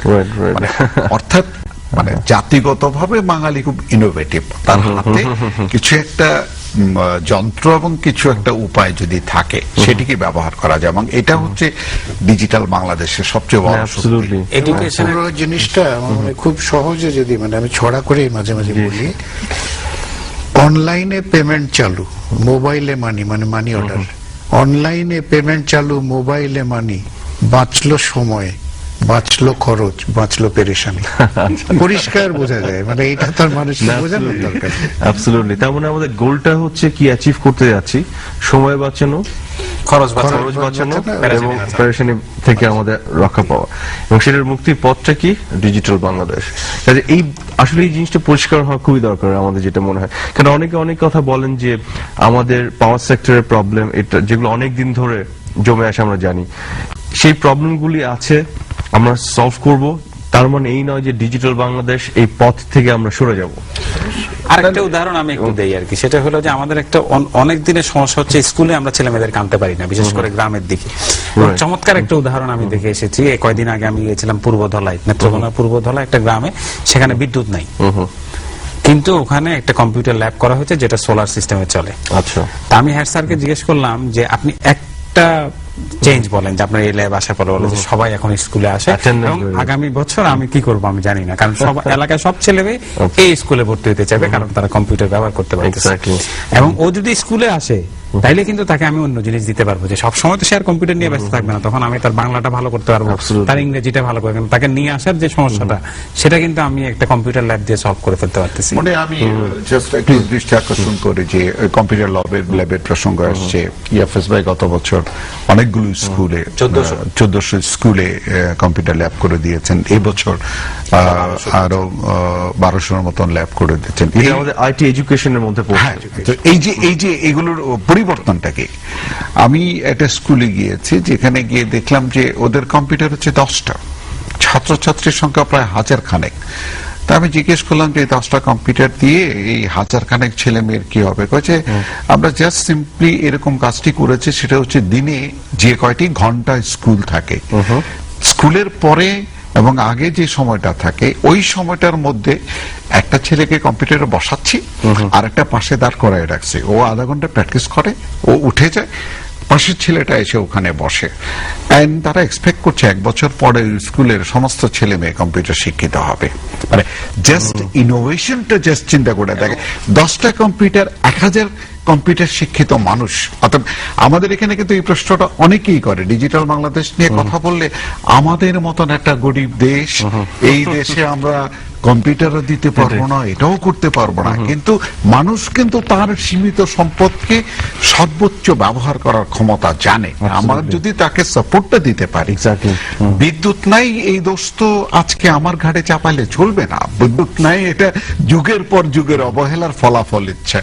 Speaker 8: মানে অর্থাৎ মানে জাতিগতভাবে বাঙালি খুব ইনোভেটিভ, তার হাতে কিছু একটা যন্ত্র এবং কিছু একটা উপায় যদি থাকে, সেটিকে ব্যবহার করা যায়, এবং এটা হচ্ছে ডিজিটাল বাংলাদেশের সবচেয়ে বড় শক্তি।
Speaker 3: এডুকেশনের
Speaker 2: জিনিসটা মানে খুব সহজে যদি, মানে আমি ছড়া করে মাঝে মাঝে বলি, অনলাইনে পেমেন্ট চালু, মোবাইলে মানি, মানে মানি অর্ডার, অনলাইনে পেমেন্ট চালু, মোবাইলে মানি, বাঁচলো সময়, বাঁচলো খরচ, বাঁচলো পেরেশানি। পরিষ্কার বোঝা যায়, মানে এটা তার মানুষকে বোঝানোর দরকার।
Speaker 1: অ্যাবসলিউটলি। তার মানে আমাদের গোলটা হচ্ছে কি অ্যাচিভ করতে যাচ্ছি, সময় বাঁচানো, খরচ বাঁচানো এবং পেরেশানি থেকে আমাদের রক্ষা পাওয়া, এবং সেটার মুক্তির পথটা কি ডিজিটাল বাংলাদেশ। কাজে এই আসলে এই জিনিসটা পরিষ্কার হওয়া খুবই দরকার আমাদের, যেটা মনে হয়। কারণ অনেকে অনেক কথা বলেন যে আমাদের পাওয়ার সেক্টরের প্রবলেম, এটা যেগুলো অনেক দিন ধরে জমে আসে, আমরা জানি সেই প্রবলেমগুলি আছে, আমরা সলভ করব। তার মানে এই নয় যে ডিজিটাল বাংলাদেশ এই পথ থেকে আমরা সরে যাব।
Speaker 3: আরেকটা উদাহরণ আমি একটু দেই আর কি, সেটা হলো যে আমাদের একটা অনেক দিনের সমস্যা হচ্ছে স্কুলে আমরা ছেলে মেয়েদেরকে আনতে পারি না, বিশেষ করে গ্রামের দিকে। চমৎকার একটা উদাহরণ আমি দেখে এসেছি। কয়েকদিন আগে আমি গিয়েছিলাম পূর্বধলাই, নেত্রকোনা পূর্বধলাই একটা গ্রামে, সেখানে বিদ্যুৎ নাই, কিন্তু ওখানে একটা কম্পিউটার ল্যাব করা হয়েছে যেটা সোলার সিস্টেমে চলে।
Speaker 1: আচ্ছা,
Speaker 3: তা আমি হেড স্যারকে জিজ্ঞেস করলাম যে আপনি একটা চেঞ্জ বলেন যে আপনার এই ল্যাব আসার পরে বলে যে সবাই এখন স্কুলে আসে
Speaker 1: Attendance
Speaker 3: এবং
Speaker 1: বেড়ে যাবে।
Speaker 3: আগামী বছর আমি কি করব আমি জানি না, কারণ সব এলাকায় সব ছেলে মেয়ে এই স্কুলে ভর্তি হতে চাইবে, কারণ তারা কম্পিউটার ব্যবহার করতে পারতেছে।
Speaker 1: Exactly.
Speaker 3: এবং ও যদি স্কুলে আসে তাইলে কিন্তু তাকে আমি অন্য জিনিস দিতে পারবো, যে সব সময় তো সে আর কম্পিউটার নিয়ে ব্যস্ত থাকবে না, তখন আমি তার বাংলাটা ভালো করতে পারবো,
Speaker 1: Absolutely.
Speaker 3: তার ইংরেজিটা ভালো করে, কিন্তু তাকে নিয়ে আসার যে সমস্যাটা সেটা কিন্তু আমি একটা কম্পিউটার ল্যাব দিয়ে সলভ করে ফেলতে পারতেছি।
Speaker 8: মানে আমি জাস্ট একটু দৃষ্টি আকর্ষণ করি যে কম্পিউটার ল্যাবের প্রসঙ্গ আসছে। ইয়াফেস ভাই গত বছর অনেকগুলো স্কুলে 1400 স্কুলে কম্পিউটার ল্যাব করে দিয়েছেন। এই বছর আরো 1200-এর মতন ল্যাব করে দিয়েছেন।
Speaker 1: এটা আমাদের আইটি এডুকেশনের মধ্যে
Speaker 8: হ্যাঁ,
Speaker 1: পড়ছে।
Speaker 8: তো এই যে এগুলোর পরিবর্তনটাকে আমি একটা স্কুলে গিয়েছি, যেখানে গিয়ে দেখলাম যে ওদের কম্পিউটার হচ্ছে 10টা, ছাত্রছাত্রীর সংখ্যা প্রায় 1000 খানেক। তা আমি জিজ্ঞেস করলাম যে 10টা কম্পিউটার দিয়ে এই 1000 খানেক ছেলে মেয়ের কি হবে? কয়েছে আমরা জাস্ট সিম্পলি এরকম কাজটি করেছি, সেটা হচ্ছে দিনে যে কয়টি ঘন্টা স্কুল থাকে, স্কুলের পরে এবং আগে যে সময়টা থাকে ওই সময়টার মধ্যে একটা ছেলেকে কম্পিউটারে বসাচ্ছি আর একটা পাশে দাঁড় করায় রাখছি, ও আধা ঘন্টা প্র্যাকটিস করে, ও উঠে যায়, পাশের ছেলেটা এসে ওখানে বসে। এন্ড তারা এক্সপেক্ট করছে 1 বছর পরে স্কুলের সমস্ত ছেলে মেয়ে কম্পিউটার শিক্ষিত হবে। মানে জাস্ট ইনোভেশনটা জাস্ট চিন্তা করে দেখে, 10টা কম্পিউটার 1000 কম্পিউটার শিক্ষিত মানুষ। অর্থাৎ আমাদের এখানে কিন্তু এই প্রশ্নটা অনেকেই করে, ডিজিটাল বাংলাদেশ নিয়ে কথা বললে আমাদের মতন একটা গরিব দেশ, এই দেশে আমরা কম্পিউটারও দিতে পারবো না, এটাও করতে পারবো না, কিন্তু মানুষ কিন্তু তার সীমিত সম্পদকে সর্বোচ্চ ব্যবহার করার ক্ষমতা জানে। আমার যদি তাকে সাপোর্টটা দিতে পারি।
Speaker 1: Exactly.
Speaker 8: বিদ্যুৎ নাই এই দোষ তো আজকে আমার ঘাড়ে চাপালে চলবে না, বিদ্যুৎ নাই এটা যুগের পর যুগের অবহেলার ফলাফল ইচ্ছে,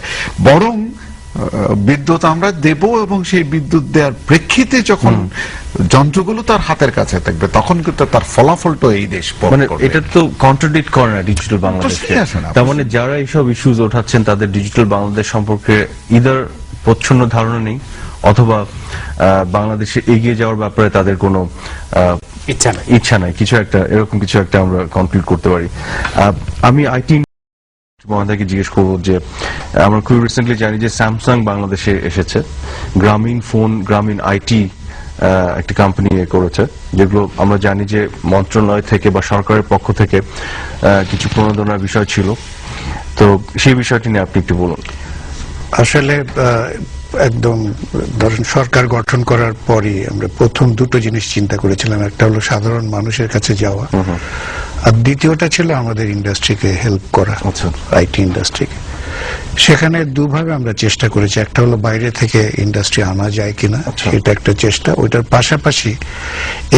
Speaker 8: বরং বিদ্যুৎ আমরা দেব এবং সেই বিদ্যুৎ দেওয়ার প্রেক্ষিতে যখন যন্ত্রগুলো তার হাতের কাছে থাকবে তখন কিন্তু তার ফলাফলটা এই দেশ ভোগ
Speaker 1: মানে
Speaker 8: করবে।
Speaker 1: এটা তো কন্ট্রাডিক্ট করে না ডিজিটাল বাংলাদেশকে।
Speaker 8: প্রশ্নই আসে না।
Speaker 1: তার মানে যারা এইসব ইস্যুজ ওঠাচ্ছেন তাদের ডিজিটাল বাংলাদেশ সম্পর্কে ইদার প্রচ্ছন্ন ধারণা নেই, অথবা বাংলাদেশে এগিয়ে যাওয়ার ব্যাপারে তাদের কোনো ইচ্ছা নাই, কিছু একটা এরকম কিছু একটা আমরা কনক্লুড করতে পারি। আমি আইটি মহাদাকে জিজ্ঞেস করবো যে আমরা খুব রিসেন্টলি জানি যে স্যামসাং বাংলাদেশে এসেছে, গ্রামীণ ফোন, গ্রামীণ আইটি একটা কোম্পানি করেছে, যেগুলো আমরা জানি যে মন্ত্রণালয় থেকে বা সরকারের পক্ষ থেকে কিছু প্রণোদনার বিষয় ছিল। তো সেই বিষয়টি নিয়ে আপনি একটু বলুন।
Speaker 2: আসলে একদম ধরেন সরকার গঠন করার পরই আমরা প্রথম দুটো জিনিস চিন্তা করেছিলাম, একটা হলো সাধারণ মানুষের কাছে যাওয়া, আর দ্বিতীয়টা ছিল আমাদের ইন্ডাস্ট্রিকে হেল্প করা, আইটি ইন্ডাস্ট্রিকে। সেখানে দুভাবে আমরা চেষ্টা করেছি, একটা হলো বাইরে থেকে ইন্ডাস্ট্রি আনা যায় কিনা, এটা একটা চেষ্টা। ওইটার পাশাপাশি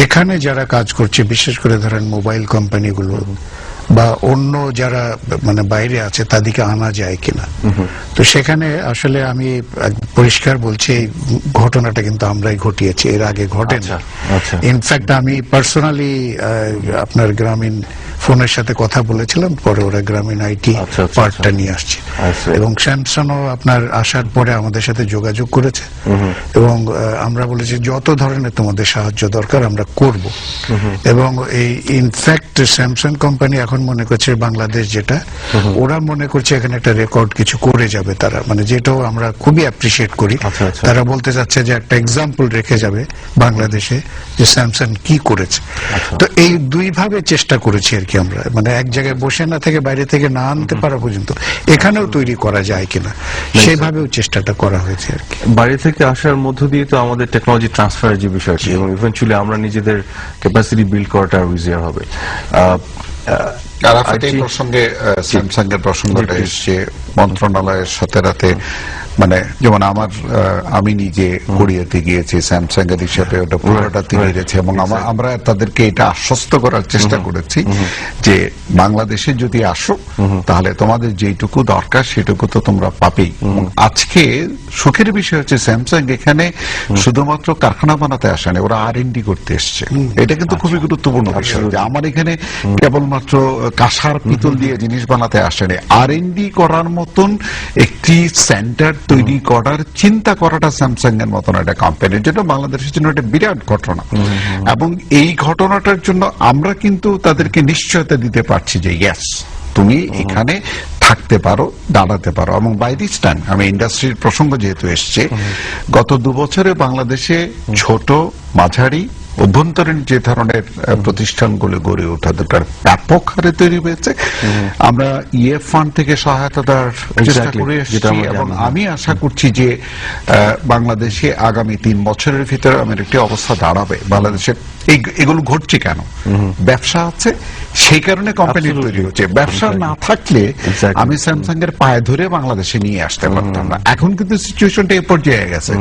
Speaker 2: এখানে যারা কাজ করছে, বিশেষ করে ধরেন মোবাইল কোম্পানিগুলো বা অন্য যারা মানে বাইরে আছে তাদেরকে আনা যায় কিনা। তো সেখানে আসলে আমি পরিষ্কার বলছি, এই ঘটনাটা কিন্তু আমরাই ঘটিয়েছি, এর আগে ঘটেনি। ইনফ্যাক্ট আমি পার্সোনালি আপনার গ্রামীণ ফোনের সাথে কথা বলেছিলাম, পরে ওরা গ্রামীণ আইটি পার্টটা নিয়ে আসছে, এবং স্যামসাংও আপনার আসার পরে আমাদের সাথে যোগাযোগ করেছে, এবং আমরা বলেছি যত ধরনের তোমাদের সাহায্য দরকার আমরা করব। এবং এই ইনফ্যাক্ট স্যামসাং কোম্পানি এখন মনে করছে বাংলাদেশ যেটা, ওরা মনে করছে এখানে একটা রেকর্ড কিছু করে যাবে তারা, মানে যেটাও আমরা খুবই অ্যাপ্রিসিয়েট করি। তারা বলতে চাচ্ছে যে একটা এক্সাম্পল রেখে যাবে বাংলাদেশে যে স্যামসাং কি করেছে। তো এই দুই ভাবে চেষ্টা করেছি আর কি আমরা, মানে এক জায়গায় বসে না থেকে বাইরে থেকে না আনতে পারা পর্যন্ত এখানেও তৈরি করা যায় কিনা সেইভাবেও চেষ্টাটা করা হয়েছে আর কি।
Speaker 1: বাইরে থেকে আসার মধ্য দিয়ে তো আমাদের টেকনোলজি ট্রান্সফারের যে বিষয়টি, এবং ইভেন্চুয়ালি আমরা নিজেদের ক্যাপাসিটি বিল্ড করাটা ইজিয়ার হবে।
Speaker 8: এই প্রসঙ্গে স্যামসাং এর প্রসঙ্গটা এসছে, মন্ত্রণালয়ের সাথে রাতে মানে যেমন আমি নিজে কোরিয়াতে গিয়েছি স্যামসাং এর হিসাবে, ওটা পুরোটা তিনিয়েছে, এবং আমরা তাদেরকে এটা আশ্বস্ত করার চেষ্টা করেছি যে বাংলাদেশে যদি আসো তাহলে তোমাদের যেটুকু দরকার সেটুকু তো তোমরা পাবেই। আজকে সুখের বিষয় হচ্ছে স্যামসাং এখানে শুধুমাত্র কারখানা বানাতে আসে না, ওরা R&D করতে এসছে। এটা কিন্তু খুবই গুরুত্বপূর্ণ বিষয় যে আমার এখানে কেবলমাত্র কাঁসার পিতল দিয়ে জিনিস বানাতে আসেনি, R&D করার মতন একটি সেন্টার তৈরি করার চিন্তা করাটা স্যামসাং এর মতন একটা কোম্পানির জন্য, বাংলাদেশের জন্য একটা বিরাট ঘটনা। এবং এই ঘটনাটার জন্য আমরা কিন্তু তাদেরকে নিশ্চয়তা দিতে পারছি যে ইয়েস তুমি এখানে থাকতে পারো, দাঁড়াতে পারো। এবং বাই দিস টাইম, আমি ইন্ডাস্ট্রির প্রসঙ্গ যেহেতু এসছে, গত 2 বছরে বাংলাদেশে ছোট মাঝারি অভ্যন্তরীণ যে ধরনের প্রতিষ্ঠানগুলো গড়ে ওঠা দরকার ব্যাপক হারে তৈরি হয়েছে। আমরা ইএফ ফান্ড থেকে সহায়তা দেওয়ার চেষ্টা করে এসেছি এবং আমি আশা করছি যে বাংলাদেশে আগামী 3 বছরের ভিতরে আমার একটি অবস্থা দাঁড়াবে। বাংলাদেশের এগুলো ঘটছে কেন? ব্যবসা আছে, সেই কারণে কোম্পানি তৈরি হচ্ছে। ব্যবসা না থাকলে আমি স্যামসাং এর পায়ে ধরে বাংলাদেশে নিয়ে আসতে পারতাম না। এখন কিন্তু সিচুয়েশনটা এই পর্যায়ে গেছে।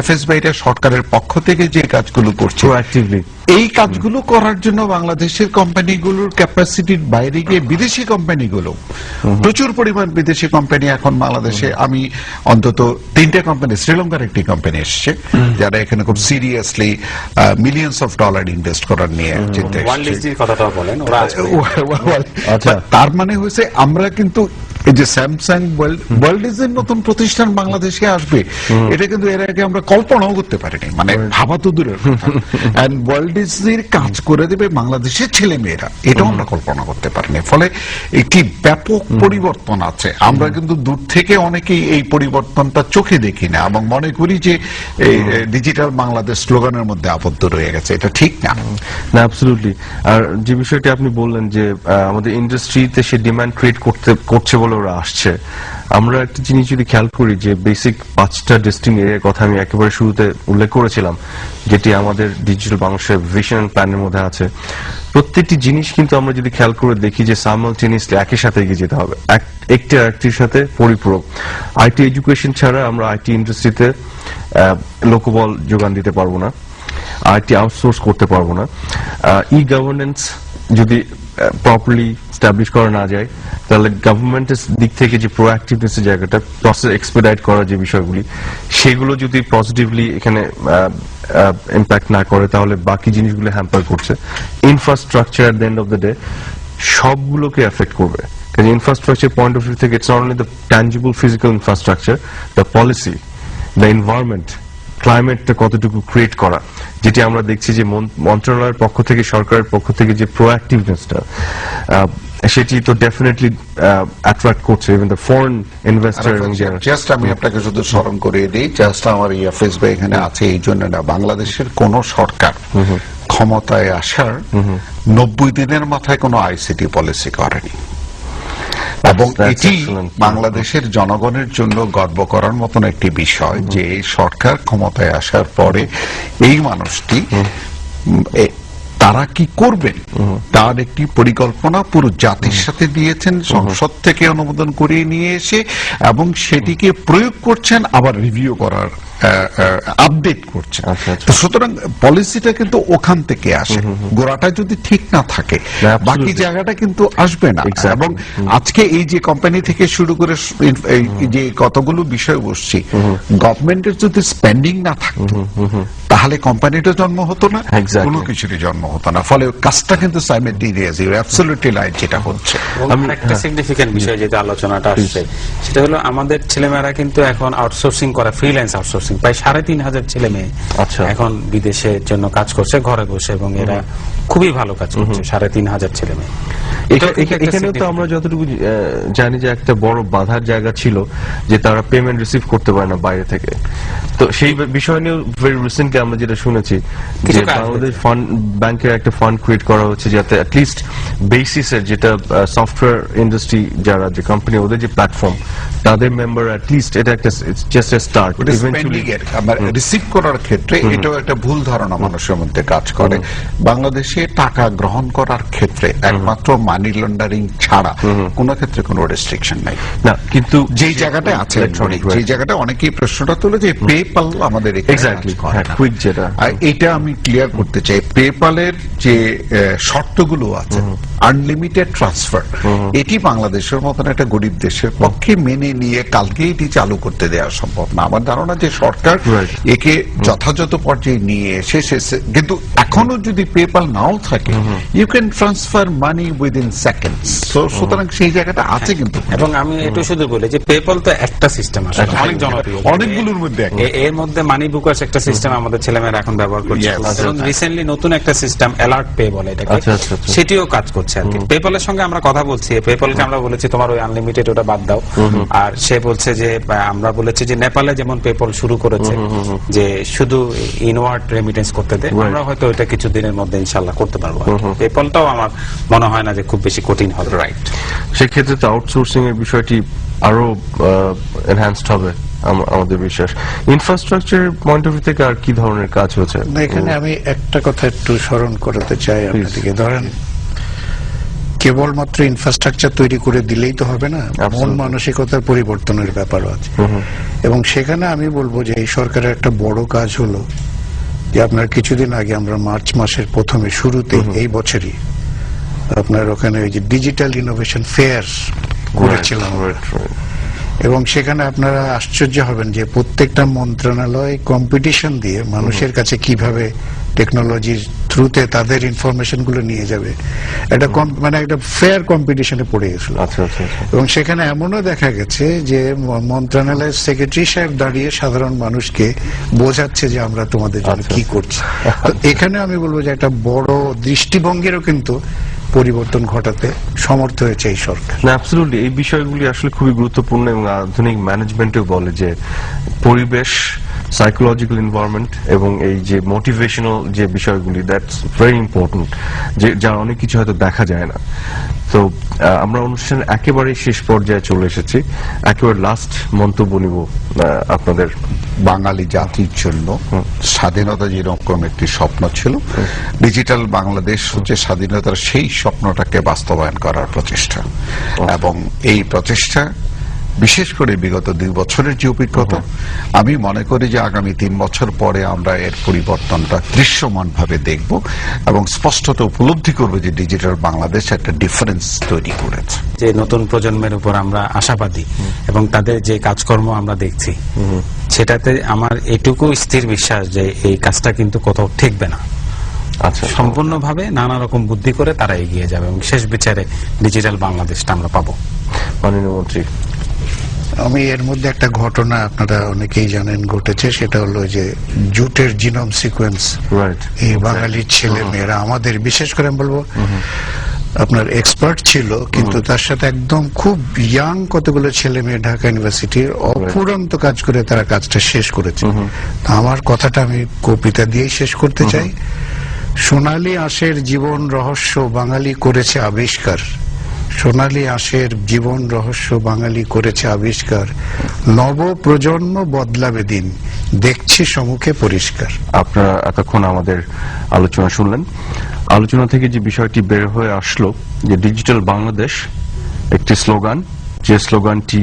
Speaker 8: এফএসবি এটা সরকারের পক্ষ থেকে যে কাজগুলো করছে, এই কাজগুলো করার জন্য বাংলাদেশের কোম্পানিগুলোর ক্যাপাসিটির বাইরে গিয়ে বিদেশি কোম্পানিগুলো, প্রচুর পরিমাণ বিদেশি কোম্পানি এখন বাংলাদেশে, আমি অন্তত 3টে কোম্পানি, শ্রীলঙ্কার একটি কোম্পানি এসছে যারা এখানে খুব seriously millions of dollar invest করার নিয়ে চিন্তা করছে। তার মানে হয়েছে আমরা কিন্তু এই যে স্যামসাং ওয়ার্ল্ডিজের নতুন প্রতিষ্ঠান বাংলাদেশে আসবে, এটা কিন্তু এর আগে আমরা কল্পনাও করতে পারিনি, মানে ভাবা তো দূরের কথা। এন্ড ওয়ার্ল্ডিজের কাজ করে দেবে বাংলাদেশের ছেলে মেয়েরা, এটাও আমরা কল্পনা করতে পারিনি। ফলে একটি ব্যাপক পরিবর্তন আছে। আমরা কিন্তু দূর থেকে অনেকেই এই পরিবর্তনটা চোখে দেখি না এবং মনে করি যে এই ডিজিটাল বাংলাদেশ স্লোগানের মধ্যে আবদ্ধ রয়ে গেছে। এটা ঠিক না।
Speaker 1: না, অ্যাবসলিউটলি। আর যে বিষয়টি আপনি বললেন যে আমাদের ইন্ডাস্ট্রিতে সে ডিমান্ড ক্রিয়েট করছে বলে ওরা আসছে, আমরা একটা জিনিস যদি খেয়াল করি যে বেসিক 5টা ডিস্টিংক্ট এরিয়ার কথা আমি একেবারে শুরুতে উল্লেখ করেছিলাম, যেটি আমাদের ডিজিটাল বাংলাদেশের ভিশন এন্ড প্ল্যানের মধ্যে আছে। প্রত্যেকটি জিনিস কিন্তু আমরা যদি খেয়াল করে দেখি যে সাইমালটেনিয়াসলি একই সাথে এগিয়ে যেতে হবে, একটি আরেকটির সাথে পরিপূরক। আইটি এডুকেশন ছাড়া আমরা আইটি ইন্ডাস্ট্রিতে লোকবল যোগান দিতে পারবো না, আইটি আউটসোর্স করতে পারবো না। ই গভর্নেন্স যদি প্রপারলি এস্টাবলিশ করা না যায়, তাহলে গভর্নমেন্টের দিক থেকে যে প্রোঅ্যাক্টিভনেস এর জায়গাটা, প্রসেস এক্সপেডাইট করার যে বিষয়গুলি, সেগুলো যদি পজিটিভলি এখানে ইম্প্যাক্ট না করে, তাহলে বাকি জিনিসগুলো হ্যাম্পার করছে। Infrastructure at the end of the day সবগুলোকে এফেক্ট করবে। কারণ ইনফ্রাস্ট্রাকচার পয়েন্ট অফ ভিউ থেকে it's not only the tangible physical infrastructure, the policy, the environment, ক্লাইমেটটা কতটুকু ক্রিয়েট করা, যেটি আমরা দেখছি যে মন্ত্রণালয়ের পক্ষ থেকে, সরকারের পক্ষ থেকে যে প্রোঅ্যাক্টিভনেসটা, সেটি তো ডেফিনেটলি অ্যাট্রাক্ট করছে even the foreign investor.
Speaker 8: Just আমি আপনাকে শুধু স্মরণ করিয়ে দিই, জাস্ট আমার এফএসবি এখানে আছে এই জন্য না, বাংলাদেশের কোন সরকার ক্ষমতায় আসার 90 দিনের মাথায় কোনো আইসিটি পলিসি করেনি। এবং এটি বাংলাদেশের জনগণের জন্য গর্ব করার মতন একটি বিষয় যে সরকার ক্ষমতায় আসার পরে এই মানুষটি তারা কি করবেন তার একটি পরিকল্পনা পুরো জাতির সাথে দিয়েছেন, সংসদ থেকে অনুমোদন করিয়ে নিয়ে এসে, এবং সেটিকে প্রয়োগ করছেন, আবার রিভিউ করার আপডেট করছে। তো সুতরাং পলিসিটা কিন্তু ওখান থেকে আসে। গোড়াটা যদি ঠিক না থাকে বাকি জায়গাটা কিন্তু আসবে না। এবং আজকে এই যে কোম্পানি থেকে শুরু করে যে কতগুলো বিষয় বসছি, গভর্নমেন্টের যদি স্পেন্ডিং না থাকতো তাহলে কোম্পানিটা জন্ম হতো না, কোনো কিছুরই জন্ম হতো না। ফলে কাজটা কিন্তু সাইমেলটেনিয়াস, ইউ অ্যাবসলিউটলি রাইট যেটা হচ্ছে।
Speaker 3: একটা সিগনিফিকেন্ট বিষয় যেটা আলোচনাটা আসছে, সেটা হলো আমাদের ছেলেমেয়েরা কিন্তু এখন আউটসোর্সিং করে, ফ্রিল্যান্স আউটসোর্সিং। প্রায় 3,500 ছেলে মেয়ে এখন বিদেশের জন্য কাজ করছে ঘরে বসে, এবং এরা খুবই ভালো কাজ করছে, 3,500 ছেলে মেয়ে।
Speaker 1: এখানে তো আমরা যতটুকু জানি যে একটা বড় বাধার জায়গা ছিল যে তারা পেমেন্ট রিসিভ করতে পারে না বাইরে থেকে। তো সেই বিষয় নিয়ে ভেরি রিসেন্টলি আমরা যেটা শুনেছি যে বাংলাদেশ ফান্ড ব্যাংকের একটা ফান্ড ক্রিয়েট করা হচ্ছে, যাতে অ্যাটলিস্ট বেসিসের যেটা সফটওয়্যার ইন্ডাস্ট্রি যারা যে কোম্পানি, ওদের যে প্ল্যাটফর্ম, তাদের মেম্বার অ্যাটলিস্ট, এটা একটা জাস্ট এ স্টার্ট।
Speaker 8: রিসিভ করার ক্ষেত্রে এটাও একটা ভুল ধারণা মানুষের মধ্যে কাজ করে। বাংলাদেশে টাকা গ্রহণ করার ক্ষেত্রে একমাত্র মানি লন্ডারিং ছাড়া কোন ক্ষেত্রে কোনো রেস্ট্রিকশন নাই।
Speaker 1: না, কিন্তু
Speaker 8: যেই জায়গাটা আছে, যে জায়গাটা অনেকেই প্রশ্নটা তুলে যে পেপাল আমাদের
Speaker 1: কুইক, যেটা
Speaker 8: এটা আমি ক্লিয়ার করতে চাই। পেপালের যে শর্তগুলো আছে, আনলিমিটেড ট্রান্সফার, এটি বাংলাদেশের মতন একটা গরিব দেশের পক্ষে মেনে নিয়ে কালকে এটি চালু করতে দেওয়া সম্ভব না। আমার ধারণা যে সরকার একে যথাযথ পর্যায়ে নিয়ে এসে, কিন্তু যদি পেপাল নাও থাকে, you can transfer money within seconds. সুতরাং সেই জায়গাটা আছে কিন্তু।
Speaker 3: এবং আমি একটু শুধু বলি যে পেপাল তো একটা সিস্টেম, আসলে অনেক জনপ্রিয়,
Speaker 8: অনেকগুলোর মধ্যে
Speaker 3: এর মধ্যে মানি বুকার্স একটা সিস্টেম আমাদের ছেলেমেয়েরা এখন ব্যবহার করছে, এবং রিসেন্টলি নতুন একটা সিস্টেম অ্যালার্ট পে বলে এটাকে, সেটিও কাজ করছে। হচ্ছে আর কি। পেপলের সঙ্গে আমরা কথা বলছি, পেপলকে আমরা বলেছি তোমার ওই আনলিমিটেড ওটা বাদ দাও, আর সে বলছে যে আমরা বলেছি যে নেপালে যেমন পেপল শুরু করেছে যে শুধু ইনওয়ার্ড রেমিটেন্স করতে দেয়, আমরা হয়তো ওইটা কিছু দিনের মধ্যে ইনশাআল্লাহ করতে পারবো। পেপলটাও আমার মনে হয় না যে খুব বেশি কঠিন হবে।
Speaker 1: রাইট, সেক্ষেত্রে তো আউটসোর্সিং এর বিষয়টি আরো এনহ্যান্সড হবে আমাদের বিশ্বাস। ইনফ্রাস্ট্রাকচার পয়েন্ট অফ ভিউ থেকে আর কি ধরনের কাজ হচ্ছে?
Speaker 2: না, এখানে আমি একটা কথা একটু স্মরণ করাতে চাই আপনাদেরকে। ধরেন কেবলমাত্র ইনফ্রাস্ট্রাকচার তৈরি করে দিলেই তো হবে না, মন মানসিকতার পরিবর্তনের ব্যাপারও আছে। এবং সেখানে আমি বলবো যে এই সরকারের একটা বড় কাজ হলো যে আপনার কিছুদিন আগে আমরা মার্চ মাসের প্রথমে শুরুতে এই বছরই আপনার ওখানে ওই যে ডিজিটাল ইনোভেশন ফেয়ার করেছিলাম, এবং সেখানে আপনারা আশ্চর্য হবেন যে প্রত্যেকটা মন্ত্রণালয় কম্পিটিশন দিয়ে মানুষের কাছে কিভাবে টেকনোলজির থ্রুতে তাদের ইনফরমেশন গুলো নিয়ে যাবে, একটা মানে একটা ফেয়ার কম্পিটিশনে পড়ে গেছিল। এবং সেখানে এমনও দেখা গেছে যে মন্ত্রণালয়ের সেক্রেটারি সাহেব দাঁড়িয়ে সাধারণ মানুষকে বোঝাচ্ছে যে আমরা তোমাদের জন্য কি করছি। তো এখানে আমি বলবো যে একটা বড় দৃষ্টিভঙ্গিরও কিন্তু পরিবর্তন ঘটাতে সমর্থ হয়েছে এই সরকার।
Speaker 1: না, অ্যাবসলিউটলি এই বিষয়গুলি আসলে খুবই গুরুত্বপূর্ণ, এবং আধুনিক ম্যানেজমেন্টেও বলে যে পরিবেশ, সাইকোলজিক্যাল এনভায়রনমেন্ট এবং এই যে মোটিভেশনাল যে বিষয়গুলি, দ্যাটস ভেরি ইম্পর্টেন্ট, যে যা অনেক কিছু হয়তো দেখা যায় না। তো আমরা অনুষ্ঠানের একেবারে শেষ পর্যায়ে চলে এসেছি, একেবারে লাস্ট মন্তব্য নিব আপনাদের।
Speaker 8: বাঙালি জাতির জন্য স্বাধীনতা যেরকম একটি স্বপ্ন ছিল, ডিজিটাল বাংলাদেশ হচ্ছে স্বাধীনতার সেই স্বপ্নটাকে বাস্তবায়ন করার প্রচেষ্টা। এবং এই প্রচেষ্টা বিশেষ করে বিগত 2 বছরের যে অভিজ্ঞতা, আমি মনে করি যে আগামী 3 বছর পরে আমরা এর পরিবর্তনটা দৃশ্যমান ভাবে দেখব এবং স্পষ্টত উপলব্ধি করব যে ডিজিটাল বাংলাদেশ একটা ডিফারেন্স তৈরি করেছে।
Speaker 3: যে নতুন প্রজন্মের উপর আমরা আশাবাদী এবং তাদের যে কাজকর্ম আমরা দেখছি, সেটাতে আমার এটুকু স্থির বিশ্বাস যে এই কাজটা কিন্তু কোথাও ঠেকবে না।
Speaker 1: আচ্ছা,
Speaker 3: সম্পূর্ণভাবে নানা রকম বুদ্ধি করে তারা এগিয়ে যাবে এবং শেষ বিচারে ডিজিটাল বাংলাদেশটা আমরা পাবো।
Speaker 1: মাননীয় মন্ত্রী,
Speaker 2: আমি এর মধ্যে একটা ঘটনা আপনারা অনেকেই জানেন ঘটেছে, সেটা হলো যে জুটের জিনোম সিকোয়েন্স। এই বাঙালির ছেলে মেয়েরা আমাদের, বিশেষ করে আমি বলবো আপনার এক্সপার্ট ছিল, কিন্তু তার সাথে একদম খুব ইয়াং কতগুলো ছেলে মেয়ে ঢাকা ইউনিভার্সিটির অফুরন্ত কাজ করে তারা কাজটা শেষ করেছে। আমার কথাটা আমি কবিতা দিয়েই শেষ করতে চাই। সোনালী আঁশের জীবন রহস্য বাঙালি করেছে আবিষ্কার, সোনালী আঁশের জীবন রহস্য বাঙালি করেছে আবিষ্কার, নব প্রজন্ম বদলাবে দিন, দেখছি সম্মুখে পরিষ্কার।
Speaker 1: আপনারা এতক্ষণ আমাদের আলোচনা শুনলেন। আলোচনা থেকে যে বিষয়টি বের হয়ে আসলো যে ডিজিটাল বাংলাদেশ একটি স্লোগান, যে স্লোগানটি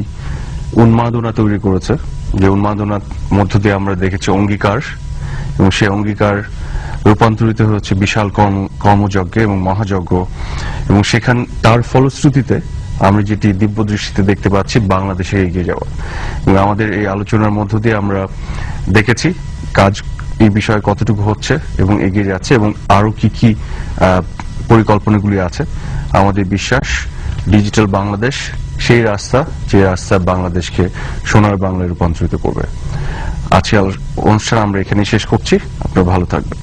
Speaker 1: উন্মাদনা তৈরি করেছে, যে উন্মাদনার মধ্য দিয়ে আমরা দেখেছি অঙ্গীকার, এবং সেই অঙ্গীকার রূপান্তরিত হচ্ছে বিশাল কর্মযজ্ঞে এবং মহাযজ্ঞ, এবং সেখান তার ফলশ্রুতিতে আমরা যেটি দিব্য দৃষ্টিতে দেখতে পাচ্ছি বাংলাদেশে এগিয়ে যাওয়া। এবং আমাদের এই আলোচনার মধ্য দিয়ে আমরা দেখেছি কাজ এই বিষয়ে কতটুকু হচ্ছে এবং এগিয়ে যাচ্ছে, এবং আরো কি কি পরিকল্পনাগুলি আছে। আমাদের বিশ্বাস ডিজিটাল বাংলাদেশ সেই রাস্তা, যে রাস্তা বাংলাদেশকে সোনার বাংলায় রূপান্তরিত করবে। আজকে অনুষ্ঠান আমরা এখানে শেষ করছি। আপনারা ভালো থাকবেন।